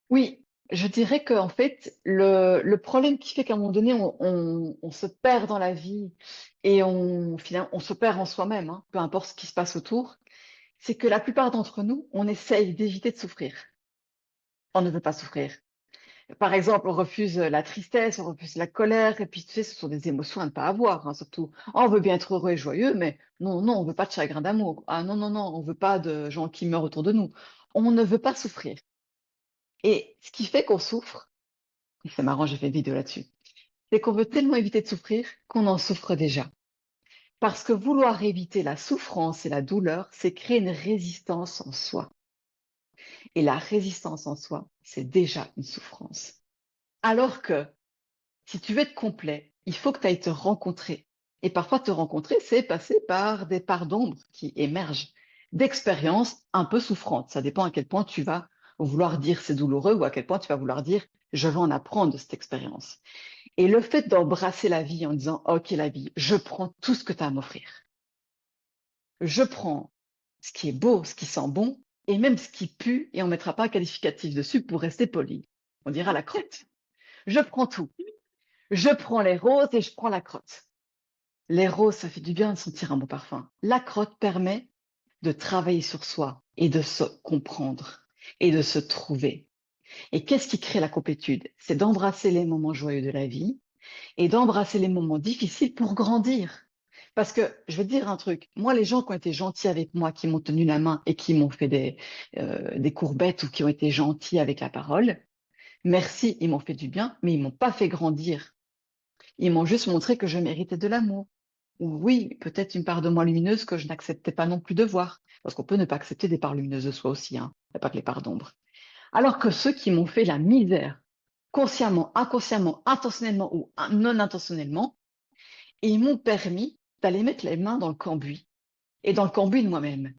Oui, je dirais qu'en fait, le problème qui fait qu'à un moment donné, on se perd dans la vie et finalement, on se perd en soi-même, hein, peu importe ce qui se passe autour, c'est que la plupart d'entre nous, on essaye d'éviter de souffrir. On ne veut pas souffrir. Par exemple, on refuse la tristesse, on refuse la colère, et puis tu sais, ce sont des émotions à ne pas avoir, hein, surtout. On veut bien être heureux et joyeux, mais non, non, on veut pas de chagrin d'amour. Ah non, non, non, on veut pas de gens qui meurent autour de nous. On ne veut pas souffrir. Et ce qui fait qu'on souffre, et c'est marrant, j'ai fait une vidéo là-dessus, c'est qu'on veut tellement éviter de souffrir qu'on en souffre déjà. Parce que vouloir éviter la souffrance et la douleur, c'est créer une résistance en soi. Et la résistance en soi, c'est déjà une souffrance. Alors que si tu veux être complet, il faut que tu ailles te rencontrer. Et parfois, te rencontrer, c'est passer par des parts d'ombre qui émergent, d'expériences un peu souffrantes. Ça dépend à quel point tu vas vouloir dire c'est douloureux ou à quel point tu vas vouloir dire je vais en apprendre de cette expérience. Et le fait d'embrasser la vie en disant OK, la vie, je prends tout ce que tu as à m'offrir. Je prends ce qui est beau, ce qui sent bon, et même ce qui pue, et on ne mettra pas un qualificatif dessus pour rester poli. On dira la crotte. Je prends tout. Je prends les roses et je prends la crotte. Les roses, ça fait du bien de sentir un bon parfum. La crotte permet de travailler sur soi et de se comprendre et de se trouver. Et qu'est-ce qui crée la complétude? C'est d'embrasser les moments joyeux de la vie et d'embrasser les moments difficiles pour grandir. Parce que je vais te dire un truc, moi les gens qui ont été gentils avec moi, qui m'ont tenu la main et qui m'ont fait des courbettes ou qui ont été gentils avec la parole, merci, ils m'ont fait du bien, mais ils m'ont pas fait grandir. Ils m'ont juste montré que je méritais de l'amour. Ou oui, peut-être une part de moi lumineuse que je n'acceptais pas non plus de voir. Parce qu'on peut ne pas accepter des parts lumineuses de soi aussi, hein. Il n'y a pas que les parts d'ombre. Alors que ceux qui m'ont fait la misère, consciemment, inconsciemment, intentionnellement ou non intentionnellement, ils m'ont permis d'aller mettre les mains dans le cambouis et dans le cambouis de moi-même.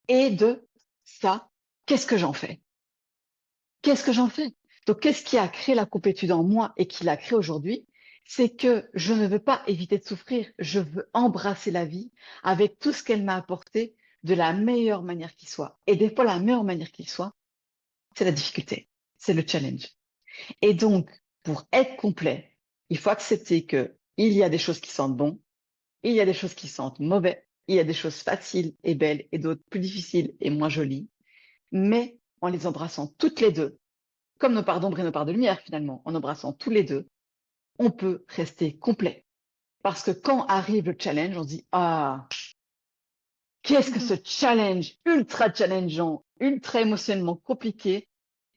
Et de ça, qu'est-ce que j'en fais? Qu'est-ce que j'en fais? Donc, qu'est-ce qui a créé la complétude en moi et qui l'a créé aujourd'hui? C'est que je ne veux pas éviter de souffrir, je veux embrasser la vie avec tout ce qu'elle m'a apporté de la meilleure manière qui soit. Et des fois, la meilleure manière qui soit, c'est la difficulté, c'est le challenge. Et donc, pour être complet, il faut accepter que il y a des choses qui sentent bon, il y a des choses qui sentent mauvais, il y a des choses faciles et belles et d'autres plus difficiles et moins jolies, mais en les embrassant toutes les deux, comme nos parts d'ombre et nos parts de lumière finalement, en embrassant tous les deux, on peut rester complet. Parce que quand arrive le challenge, on se dit, ah, qu'est-ce que ce Mmh. challenge ultra challengeant, ultra émotionnellement compliqué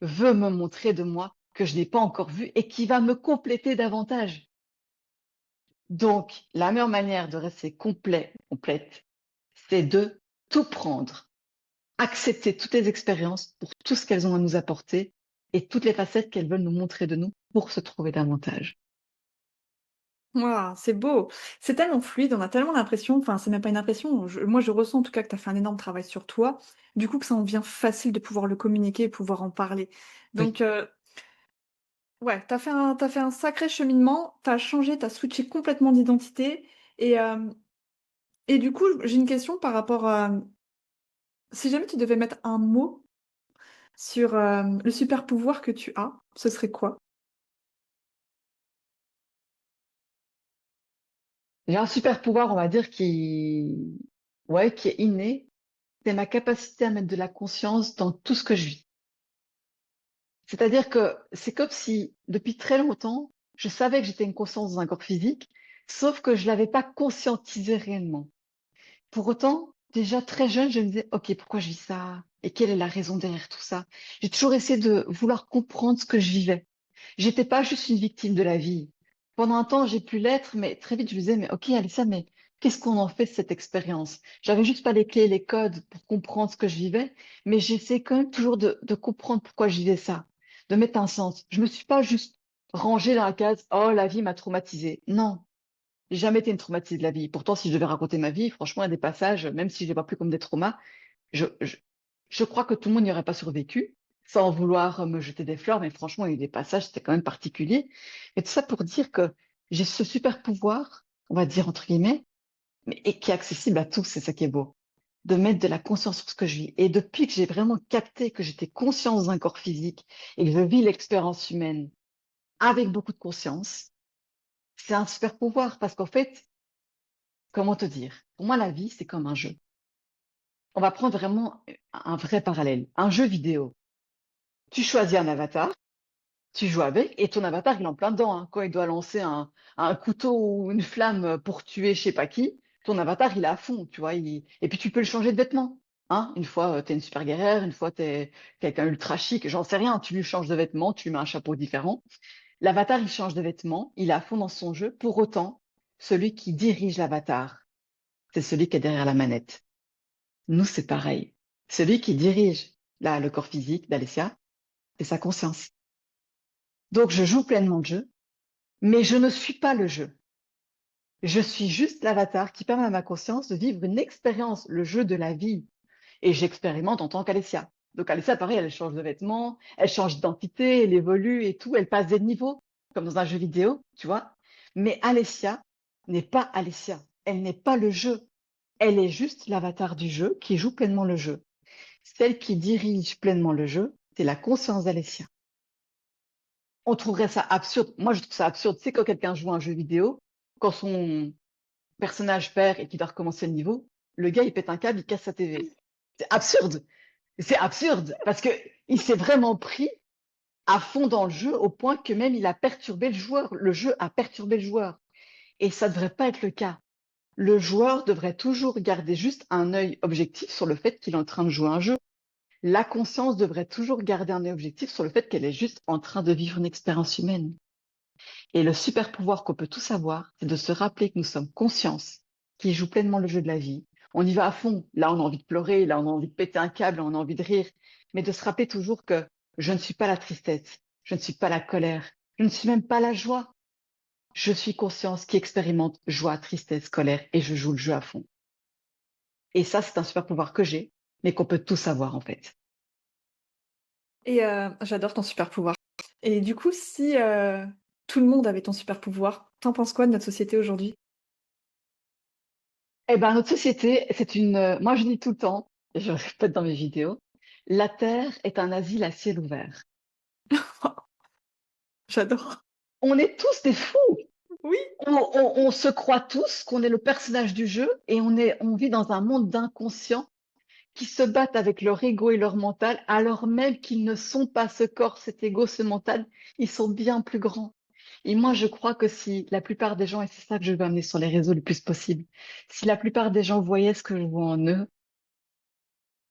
veut me montrer de moi que je n'ai pas encore vu et qui va me compléter davantage. Donc, la meilleure manière de rester complet, complète, c'est de tout prendre, accepter toutes les expériences pour tout ce qu'elles ont à nous apporter et toutes les facettes qu'elles veulent nous montrer de nous pour se trouver davantage. Waouh, c'est beau. C'est tellement fluide, on a tellement l'impression enfin, c'est même pas une impression, moi, je ressens en tout cas que tu as fait un énorme travail sur toi, du coup, que ça en devient facile de pouvoir le communiquer et pouvoir en parler. Oui. Donc, ouais, tu fait un sacré cheminement, tu as changé, tu as switché complètement d'identité et et du coup, j'ai une question par rapport à, si jamais tu devais mettre un mot sur, le super pouvoir que tu as, ce serait quoi? J'ai un super pouvoir, on va dire, ouais, qui est inné. C'est ma capacité à mettre de la conscience dans tout ce que je vis. C'est-à-dire que c'est comme si, depuis très longtemps, je savais que j'étais une conscience dans un corps physique, sauf que je l'avais pas conscientisé réellement. Pour autant, déjà très jeune, je me disais, OK, pourquoi je vis ça? Et quelle est la raison derrière tout ça? J'ai toujours essayé de vouloir comprendre ce que je vivais. J'étais pas juste une victime de la vie. Pendant un temps, j'ai pu l'être, mais très vite, je me disais, mais OK, Alissa, mais qu'est-ce qu'on en fait de cette expérience? J'avais juste pas les clés et les codes pour comprendre ce que je vivais, mais j'essayais quand même toujours de comprendre pourquoi je vivais ça, de mettre un sens. Je me suis pas juste rangée dans la case, oh, la vie m'a traumatisée. Non. J'ai jamais été une traumatisée de la vie. Pourtant, si je devais raconter ma vie, franchement, il y a des passages, même si je les vois plus comme des traumas, je, je, je crois que tout le monde n'y aurait pas survécu, sans vouloir me jeter des fleurs, mais franchement, il y a eu des passages, c'était quand même particulier. Et tout ça pour dire que j'ai ce super pouvoir, on va dire entre guillemets, mais et qui est accessible à tous, c'est ça qui est beau, de mettre de la conscience sur ce que je vis. Et depuis que j'ai vraiment capté que j'étais conscience d'un corps physique et que je vis l'expérience humaine avec beaucoup de conscience, c'est un super pouvoir parce qu'en fait, comment te dire? Pour moi, la vie, c'est comme un jeu. On va prendre vraiment un vrai parallèle. Un jeu vidéo. Tu choisis un avatar, tu joues avec, et ton avatar, il est en plein dedans, hein. Quand il doit lancer un couteau ou une flamme pour tuer je sais pas qui, ton avatar, il est à fond, tu vois. Et puis tu peux le changer de vêtements. Hein. Une fois, t'es une super guerrière, une fois, t'es quelqu'un ultra chic, j'en sais rien. Tu lui changes de vêtements, tu lui mets un chapeau différent. L'avatar, il change de vêtements, il est à fond dans son jeu. Pour autant, celui qui dirige l'avatar, c'est celui qui est derrière la manette. Nous, c'est pareil. Celui qui dirige là, le corps physique d'Alessia, c'est sa conscience. Donc, je joue pleinement le jeu, mais je ne suis pas le jeu. Je suis juste l'avatar qui permet à ma conscience de vivre une expérience, le jeu de la vie. Et j'expérimente en tant qu'Alessia. Donc, Alessia, pareil, elle change de vêtements, elle change d'identité, elle évolue et tout, elle passe des niveaux, comme dans un jeu vidéo, tu vois. Mais Alessia n'est pas Alessia. Elle n'est pas le jeu. Elle est juste l'avatar du jeu qui joue pleinement le jeu. Celle qui dirige pleinement le jeu, c'est la conscience d'Alessia. On trouverait ça absurde. Moi, je trouve ça absurde. C'est quand quelqu'un joue à un jeu vidéo, quand son personnage perd et qu'il doit recommencer le niveau, le gars, il pète un câble, il casse sa TV. C'est absurde. C'est absurde parce que il s'est vraiment pris à fond dans le jeu au point que même il a perturbé le joueur. Le jeu a perturbé le joueur. Et ça ne devrait pas être le cas. Le joueur devrait toujours garder juste un œil objectif sur le fait qu'il est en train de jouer un jeu. La conscience devrait toujours garder un objectif sur le fait qu'elle est juste en train de vivre une expérience humaine. Et le super pouvoir qu'on peut tous avoir, c'est de se rappeler que nous sommes conscience, qui joue pleinement le jeu de la vie. On y va à fond. Là, on a envie de pleurer, là, on a envie de péter un câble, on a envie de rire. Mais de se rappeler toujours que je ne suis pas la tristesse, je ne suis pas la colère, je ne suis même pas la joie. Je suis conscience qui expérimente joie, tristesse, colère et je joue le jeu à fond. Et ça, c'est un super pouvoir que j'ai, mais qu'on peut tous avoir en fait. Et j'adore ton super pouvoir. Et du coup, si, tout le monde avait ton super pouvoir, tu penses quoi de notre société aujourd'hui? Eh ben, notre société, c'est moi, je dis tout le temps, et je le répète dans mes vidéos, la Terre est un asile à ciel ouvert. J'adore. On est tous des fous. Oui, On se croit tous qu'on est le personnage du jeu et on vit dans un monde d'inconscients qui se battent avec leur ego et leur mental, alors même qu'ils ne sont pas ce corps, cet ego, ce mental, ils sont bien plus grands. Et moi, je crois que si la plupart des gens, et c'est ça que je veux amener sur les réseaux le plus possible, si la plupart des gens voyaient ce que je vois en eux,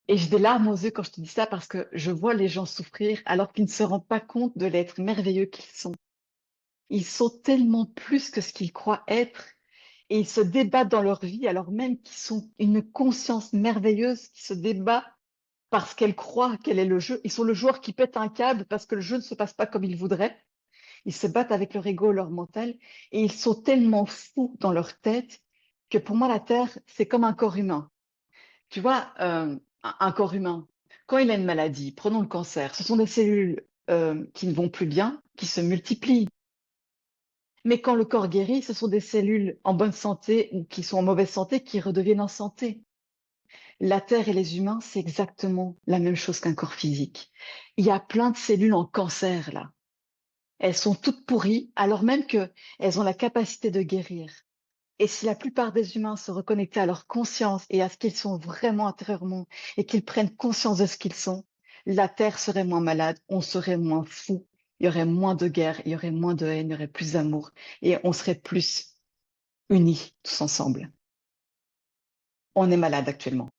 et j'ai des larmes aux yeux quand je te dis ça parce que je vois les gens souffrir alors qu'ils ne se rendent pas compte de l'être merveilleux qu'ils sont. Ils sont tellement plus que ce qu'ils croient être et ils se débattent dans leur vie alors même qu'ils sont une conscience merveilleuse qui se débat parce qu'elle croit quel est le jeu. Ils sont le joueur qui pète un câble parce que le jeu ne se passe pas comme il voudrait. Ils se battent avec leur ego, leur mental et ils sont tellement fous dans leur tête que pour moi la Terre, c'est comme un corps humain. Tu vois, un corps humain, quand il a une maladie, prenons le cancer, ce sont des cellules qui ne vont plus bien, qui se multiplient. Mais quand le corps guérit, ce sont des cellules en bonne santé ou qui sont en mauvaise santé qui redeviennent en santé. La Terre et les humains, c'est exactement la même chose qu'un corps physique. Il y a plein de cellules en cancer là. Elles sont toutes pourries alors même qu'elles ont la capacité de guérir. Et si la plupart des humains se reconnectaient à leur conscience et à ce qu'ils sont vraiment intérieurement et qu'ils prennent conscience de ce qu'ils sont, la Terre serait moins malade, on serait moins fou, il y aurait moins de guerre, il y aurait moins de haine, il y aurait plus d'amour et on serait plus unis tous ensemble. On est malade actuellement.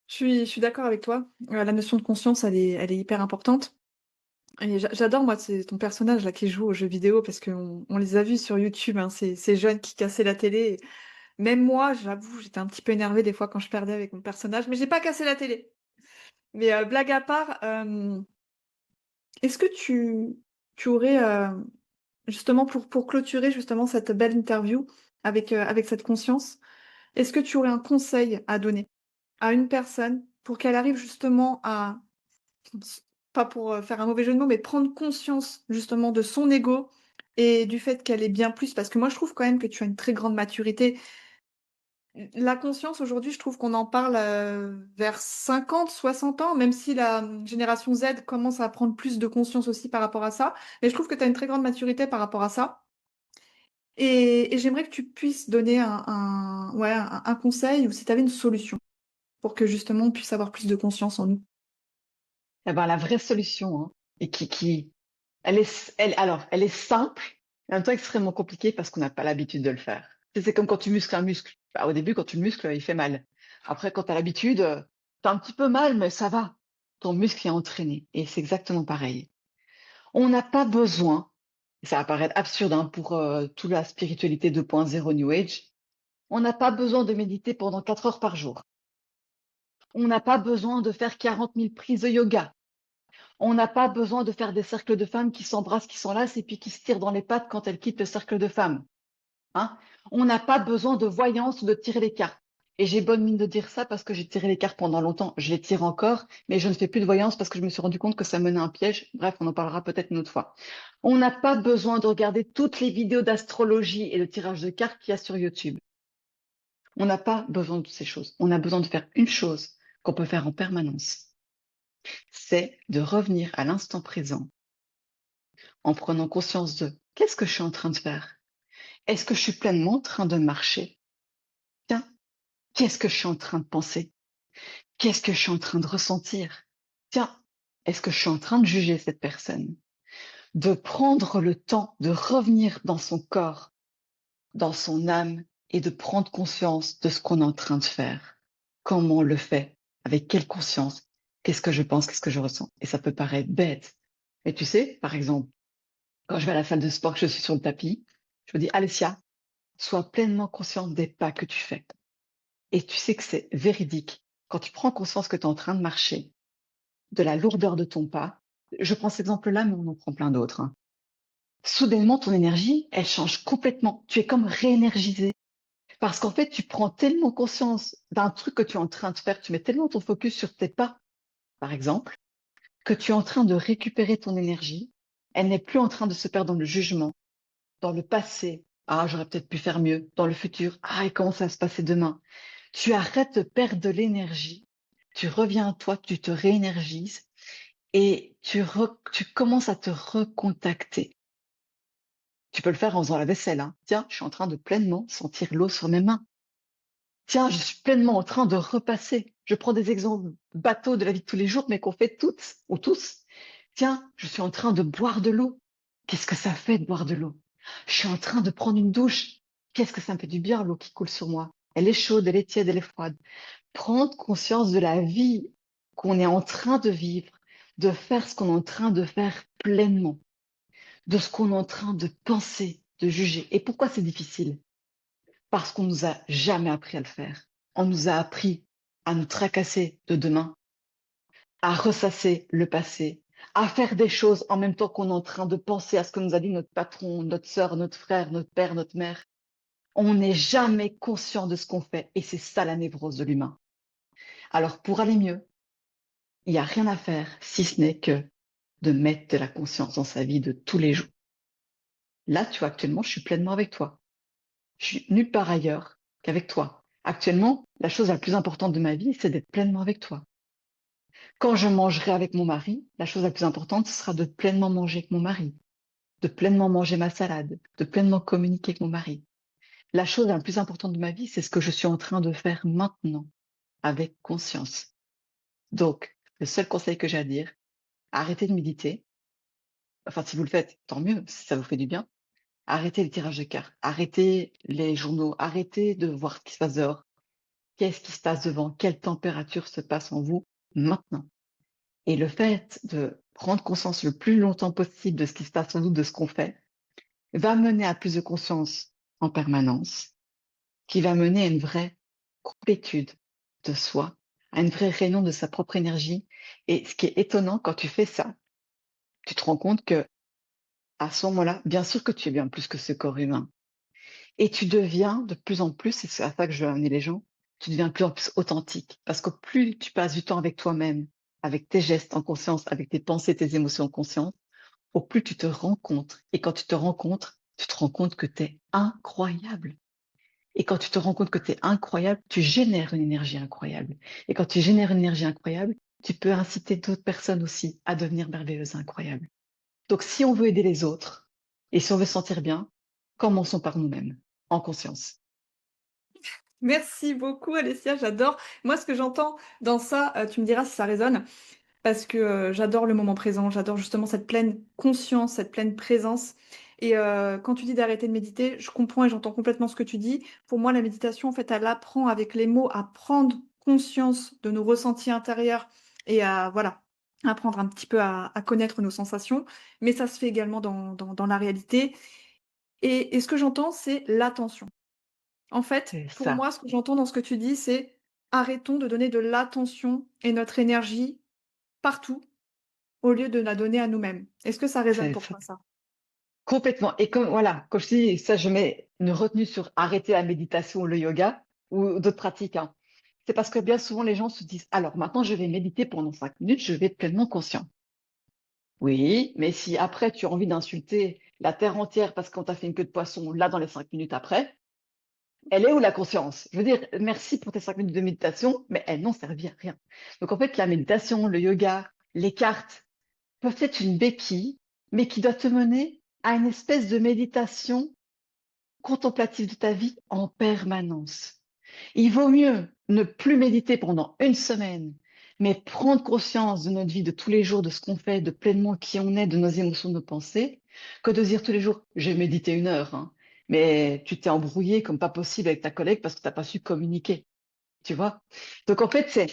Je suis d'accord avec toi. La notion de conscience, elle est hyper importante et j'adore moi, c'est ton personnage là qui joue aux jeux vidéo parce qu'on les a vus sur YouTube, hein, ces jeunes qui cassaient la télé. Même moi, j'avoue, j'étais un petit peu énervée des fois quand je perdais avec mon personnage, mais j'ai pas cassé la télé. Mais, blague à part, est-ce que tu aurais, justement pour clôturer justement cette belle interview avec cette conscience, est-ce que tu aurais un conseil à donner à une personne pour qu'elle arrive justement à pas pour, faire un mauvais jeu de mots, mais prendre conscience justement de son ego et du fait qu'elle est bien plus parce que moi je trouve quand même que tu as une très grande maturité. La conscience aujourd'hui, je trouve qu'on en parle, vers 50-60 ans, même si la, génération Z commence à prendre plus de conscience aussi par rapport à ça. Mais je trouve que tu as une très grande maturité par rapport à ça et j'aimerais que tu puisses donner un conseil ou si tu avais une solution pour que justement on puisse avoir plus de conscience en nous. Eh ben, la vraie solution, hein, et elle est simple, et en même temps extrêmement compliquée parce qu'on n'a pas l'habitude de le faire. C'est comme quand tu muscles un muscle. Bah, au début, quand tu le muscles, il fait mal. Après, quand tu as l'habitude, t'as un petit peu mal, mais ça va. Ton muscle est entraîné. Et c'est exactement pareil. On n'a pas besoin, et ça va paraître absurde hein, pour toute la spiritualité 2.0 New Age, on n'a pas besoin de méditer pendant 4 heures par jour. On n'a pas besoin de faire 40 000 prises de yoga. On n'a pas besoin de faire des cercles de femmes qui s'embrassent, qui s'enlacent et puis qui se tirent dans les pattes quand elles quittent le cercle de femmes. Hein. On n'a pas besoin de voyance ou de tirer les cartes. Et j'ai bonne mine de dire ça parce que j'ai tiré les cartes pendant longtemps. Je les tire encore, mais je ne fais plus de voyance parce que je me suis rendu compte que ça menait à un piège. Bref, on en parlera peut-être une autre fois. On n'a pas besoin de regarder toutes les vidéos d'astrologie et de tirage de cartes qu'il y a sur YouTube. On n'a pas besoin de toutes ces choses. On a besoin de faire une chose qu'on peut faire en permanence. C'est de revenir à l'instant présent en prenant conscience de qu'est-ce que je suis en train de faire? Est-ce que je suis pleinement en train de marcher? Tiens, qu'est-ce que je suis en train de penser? Qu'est-ce que je suis en train de ressentir? Tiens, est-ce que je suis en train de juger cette personne? De prendre le temps de revenir dans son corps, dans son âme et de prendre conscience de ce qu'on est en train de faire. Comment on le fait? Avec quelle conscience? Qu'est-ce que je pense? Qu'est-ce que je ressens? Et ça peut paraître bête. Mais tu sais, par exemple, quand je vais à la salle de sport, que je suis sur le tapis, je me dis, Alessia, sois pleinement consciente des pas que tu fais. Et tu sais que c'est véridique. Quand tu prends conscience que tu es en train de marcher, de la lourdeur de ton pas, je prends cet exemple-là, mais on en prend plein d'autres. Hein. Soudainement, ton énergie, elle change complètement. Tu es comme réénergisé. Parce qu'en fait, tu prends tellement conscience d'un truc que tu es en train de faire, tu mets tellement ton focus sur tes pas, par exemple, que tu es en train de récupérer ton énergie. Elle n'est plus en train de se perdre dans le jugement, dans le passé. Ah, j'aurais peut-être pu faire mieux. Dans le futur. Ah, et comment ça va se passer demain? Tu arrêtes de perdre de l'énergie. Tu reviens à toi, tu te réénergises et tu commences à te recontacter. Tu peux le faire en faisant la vaisselle. Hein. Tiens, je suis en train de pleinement sentir l'eau sur mes mains. Tiens, je suis pleinement en train de repasser. Je prends des exemples bateaux de la vie de tous les jours, mais qu'on fait toutes ou tous. Tiens, je suis en train de boire de l'eau. Qu'est-ce que ça fait de boire de l'eau? Je suis en train de prendre une douche. Qu'est-ce que ça me fait du bien, l'eau qui coule sur moi? Elle est chaude, elle est tiède, elle est froide. Prendre conscience de la vie qu'on est en train de vivre, de faire ce qu'on est en train de faire pleinement, de ce qu'on est en train de penser, de juger. Et pourquoi c'est difficile? Parce qu'on nous a jamais appris à le faire. On nous a appris à nous tracasser de demain, à ressasser le passé, à faire des choses en même temps qu'on est en train de penser à ce que nous a dit notre patron, notre sœur, notre frère, notre père, notre mère. On n'est jamais conscient de ce qu'on fait et c'est ça la névrose de l'humain. Alors pour aller mieux, il n'y a rien à faire si ce n'est que de mettre de la conscience dans sa vie de tous les jours. Là, tu vois, actuellement, je suis pleinement avec toi. Je suis nulle part ailleurs qu'avec toi. Actuellement, la chose la plus importante de ma vie, c'est d'être pleinement avec toi. Quand je mangerai avec mon mari, la chose la plus importante, ce sera de pleinement manger avec mon mari, de pleinement manger ma salade, de pleinement communiquer avec mon mari. La chose la plus importante de ma vie, c'est ce que je suis en train de faire maintenant, avec conscience. Donc, le seul conseil que j'ai à dire, arrêtez de méditer. Enfin, si vous le faites, tant mieux, si ça vous fait du bien. Arrêtez les tirages de cartes, arrêtez les journaux, arrêtez de voir ce qui se passe dehors. Qu'est-ce qui se passe devant? Quelle température se passe en vous maintenant? Et le fait de prendre conscience le plus longtemps possible de ce qui se passe en nous, de ce qu'on fait, va mener à plus de conscience en permanence, qui va mener à une vraie complétude de soi, à une vraie réunion de sa propre énergie. Et ce qui est étonnant quand tu fais ça, tu te rends compte que à ce moment-là, bien sûr que tu es bien plus que ce corps humain. Et tu deviens de plus en plus, et c'est à ça que je veux amener les gens, tu deviens de plus en plus authentique. Parce que plus tu passes du temps avec toi-même, avec tes gestes en conscience, avec tes pensées, tes émotions en conscience, au plus tu te rencontres. Et quand tu te rencontres, tu te rends compte que tu es incroyable. Et quand tu te rends compte que tu es incroyable, tu génères une énergie incroyable. Et quand tu génères une énergie incroyable, tu peux inciter d'autres personnes aussi à devenir merveilleuses, incroyables. Donc, si on veut aider les autres et si on veut se sentir bien, commençons par nous-mêmes, en conscience. Merci beaucoup Alessia, j'adore. Moi, ce que j'entends dans ça, tu me diras si ça résonne, parce que, j'adore le moment présent, j'adore justement cette pleine conscience, cette pleine présence et quand tu dis d'arrêter de méditer, je comprends et j'entends complètement ce que tu dis. Pour moi, la méditation, en fait, elle apprend avec les mots à prendre conscience de nos ressentis intérieurs et à voilà, apprendre un petit peu à connaître nos sensations, mais ça se fait également dans la réalité et ce que j'entends, c'est l'attention. En fait, C'est pour ça, moi, ce que j'entends dans ce que tu dis, c'est: arrêtons de donner de l'attention et notre énergie partout, au lieu de la donner à nous-mêmes. Est-ce que ça résonne c'est pour ça. toi, ça? Complètement. Et comme, voilà, comme je dis, ça, je mets une retenue sur arrêter la méditation ou le yoga ou d'autres pratiques, hein. C'est parce que bien souvent, les gens se disent, alors maintenant, je vais méditer pendant 5 minutes, je vais être pleinement conscient. Oui, mais si après, tu as envie d'insulter la terre entière parce qu'on t'a fait une queue de poisson là dans les 5 minutes après, elle est où la conscience? Je veux dire, merci pour tes 5 minutes de méditation, mais elles n'ont servi à rien. Donc en fait, la méditation, le yoga, les cartes peuvent être une béquille, mais qui doit te mener à une espèce de méditation contemplative de ta vie en permanence. Il vaut mieux ne plus méditer pendant une semaine, mais prendre conscience de notre vie de tous les jours, de ce qu'on fait, de pleinement qui on est, de nos émotions, de nos pensées, que de dire tous les jours, j'ai médité 1 heure, hein, mais tu t'es embrouillé comme pas possible avec ta collègue parce que tu n'as pas su communiquer, tu vois. Donc en fait, c'est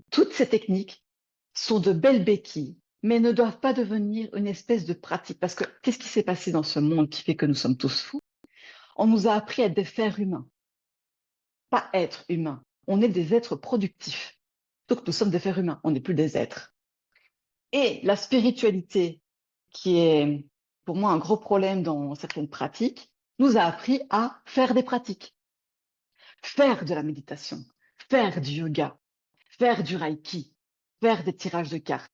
toutes ces techniques sont de belles béquilles, mais ne doivent pas devenir une espèce de pratique. Parce que qu'est-ce qui s'est passé dans ce monde qui fait que nous sommes tous fous? On nous a appris à être des fers humains, pas être humains. On est des êtres productifs. Donc nous sommes des fers humains, on n'est plus des êtres. Et la spiritualité, qui est pour moi un gros problème dans certaines pratiques, nous a appris à faire des pratiques, faire de la méditation, faire du yoga, faire du reiki, faire des tirages de cartes,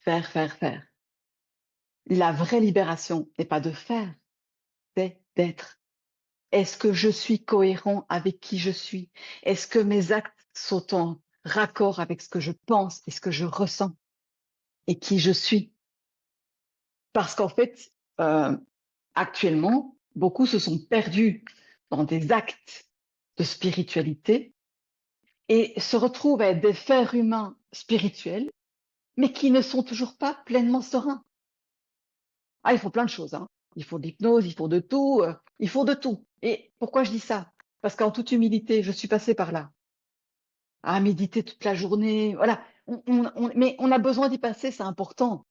faire, faire, faire. La vraie libération n'est pas de faire, c'est d'être. Est-ce que je suis cohérent avec qui je suis? Est-ce que mes actes sont en raccord avec ce que je pense et ce que je ressens et qui je suis? Parce qu'en fait, euh, actuellement, beaucoup se sont perdus dans des actes de spiritualité et se retrouvent à être des fers humains spirituels, mais qui ne sont toujours pas pleinement sereins. Ah, il faut plein de choses, hein. Il faut de l'hypnose, il faut de tout, il faut de tout. Et pourquoi je dis ça? Parce qu'en toute humilité, je suis passée par là, à méditer toute la journée. Voilà. Mais on a besoin d'y passer, c'est important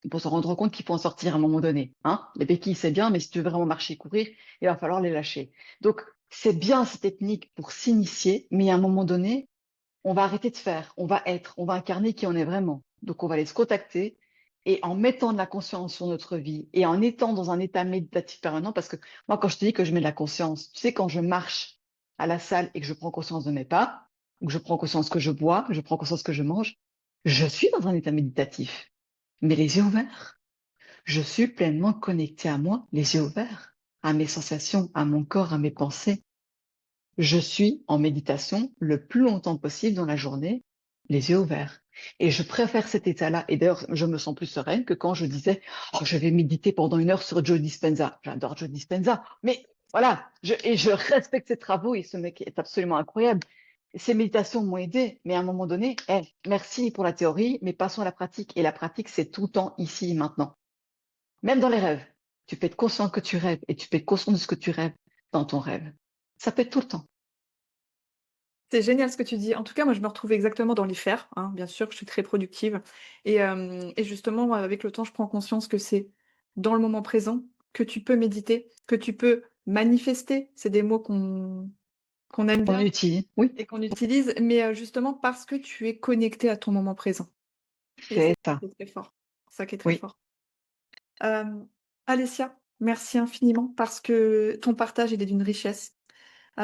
pour se rendre compte qu'il faut en sortir à un moment donné. Hein? Les béquilles, c'est bien, mais si tu veux vraiment marcher, courir, il va falloir les lâcher. Donc, c'est bien ces techniques pour s'initier, mais à un moment donné, on va arrêter de faire, on va être, on va incarner qui on est vraiment. Donc, on va aller se contacter et en mettant de la conscience sur notre vie et en étant dans un état méditatif permanent, parce que moi, quand je te dis que je mets de la conscience, tu sais, quand je marche à la salle et que je prends conscience de mes pas, ou que je prends conscience que je bois, que je prends conscience que je mange, je suis dans un état méditatif, mais les yeux ouverts. Je suis pleinement connectée à moi, les yeux ouverts, à mes sensations, à mon corps, à mes pensées. Je suis en méditation le plus longtemps possible dans la journée, les yeux ouverts. Et je préfère cet état-là. Et d'ailleurs, je me sens plus sereine que quand je disais, oh, je vais méditer pendant 1 heure sur Joe Dispenza. J'adore Joe Dispenza. Mais voilà, et je respecte ses travaux et ce mec est absolument incroyable. Ces méditations m'ont aidé, mais à un moment donné, merci pour la théorie, mais passons à la pratique. Et la pratique, c'est tout le temps ici et maintenant. Même dans les rêves. Tu peux être conscient que tu rêves et tu peux être conscient de ce que tu rêves dans ton rêve. Ça peut être tout le temps. C'est génial ce que tu dis. En tout cas, moi, je me retrouve exactement dans les faire, hein, bien sûr, je suis très productive et justement, moi, avec le temps, je prends conscience que c'est dans le moment présent que tu peux méditer, que tu peux manifester. C'est des mots qu'on aime On bien utilise. Oui, et qu'on utilise, mais justement parce que tu es connecté à ton moment présent et c'est c'est ça ça. qui est très fort. Ça qui est très Oui. fort. Hem, Alessia, merci infiniment parce que ton partage, il est d'une richesse.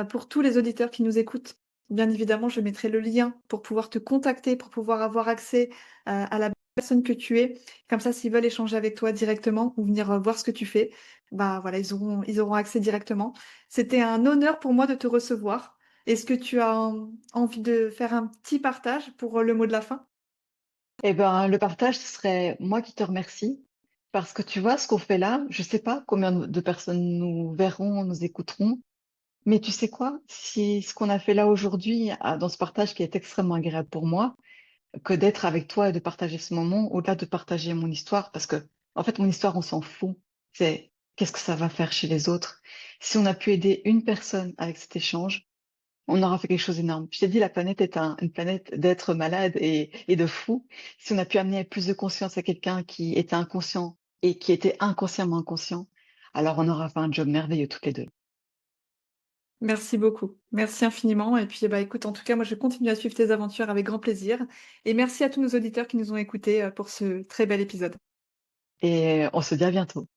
Pour tous les auditeurs qui nous écoutent, bien évidemment, je mettrai le lien pour pouvoir te contacter, pour pouvoir avoir accès, à la personne que tu es. Comme ça, s'ils veulent échanger avec toi directement ou venir, voir ce que tu fais, bah, voilà, ils auront accès directement. C'était un honneur pour moi de te recevoir. Est-ce que tu as envie de faire un petit partage pour, le mot de la fin? Eh ben, le partage, ce serait moi qui te remercie parce que tu vois, ce qu'on fait là, je sais pas combien de personnes nous verront, nous écouteront, mais tu sais quoi? Si ce qu'on a fait là aujourd'hui, dans ce partage qui est extrêmement agréable pour moi, que d'être avec toi et de partager ce moment, au-delà de partager mon histoire, parce que, en fait, mon histoire, on s'en fout. C'est qu'est-ce que ça va faire chez les autres? Si on a pu aider une personne avec cet échange, on aura fait quelque chose d'énorme. Je t'ai dit, la planète est une planète d'êtres malades et de fous. Si on a pu amener plus de conscience à quelqu'un qui était inconscient et qui était inconsciemment inconscient, alors on aura fait un job merveilleux toutes les deux. Merci beaucoup. Merci infiniment et puis, bah, écoute, en tout cas, moi, je continue à suivre tes aventures avec grand plaisir et merci à tous nos auditeurs qui nous ont écoutés, pour ce très bel épisode. Et on se dit à bientôt.